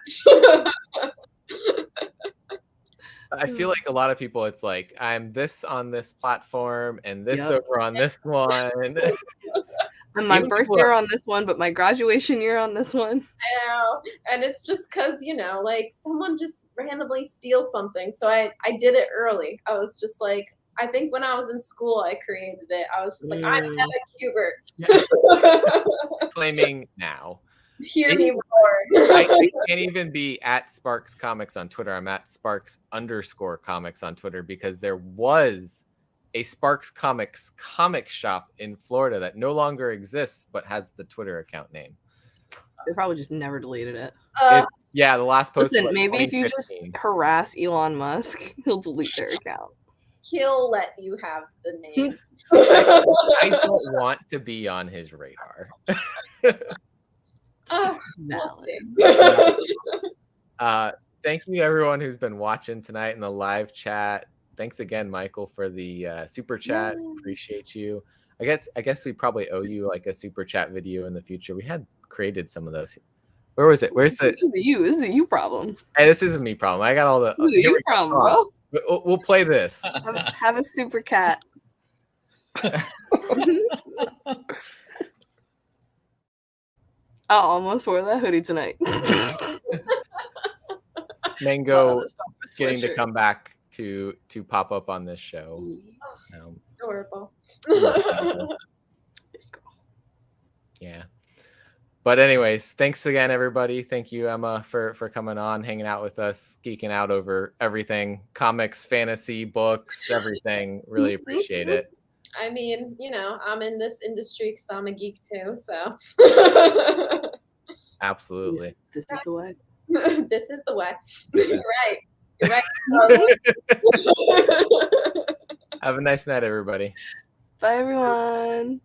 I feel like a lot of people, it's like, I'm this on this platform and this over on this one. And my birth year on this one, but my graduation year on this one. I know. And it's just because, like someone just randomly steals something. So I did it early. I was just like, I think when I was in school, I created it. I was just like, I'm Emma Kubert. Claiming now. Hear me roar. I can't even be at Sparks Comics on Twitter. I'm at Sparks_Comics on Twitter because there was a Sparks Comics comic shop in Florida that no longer exists but has the Twitter account name. They probably just never deleted it. The last post. Listen, maybe if you just harass Elon Musk, he'll delete their account. He'll let you have the name. I don't want to be on his radar. Thank you everyone who's been watching tonight in the live chat. Thanks again, Michael, for the super chat. Appreciate you. I guess we probably owe you like a super chat video in the future. We had created some of those. Where was it? Where's the? This is a you problem. Hey, this is a me problem. I got all the. This is a you problem, bro. We'll play this. Have a super cat. I almost wore that hoodie tonight. Mango getting to come back to pop up on this show. Adorable. Yeah. But anyways, thanks again, everybody. Thank you, Emma, for coming on, hanging out with us, geeking out over everything, comics, fantasy, books, everything. Really appreciate it. I mean, I'm in this industry because I'm a geek too, so. Absolutely. This is the way. This is the way. You're right. You're right. Have a nice night, everybody. Bye, everyone.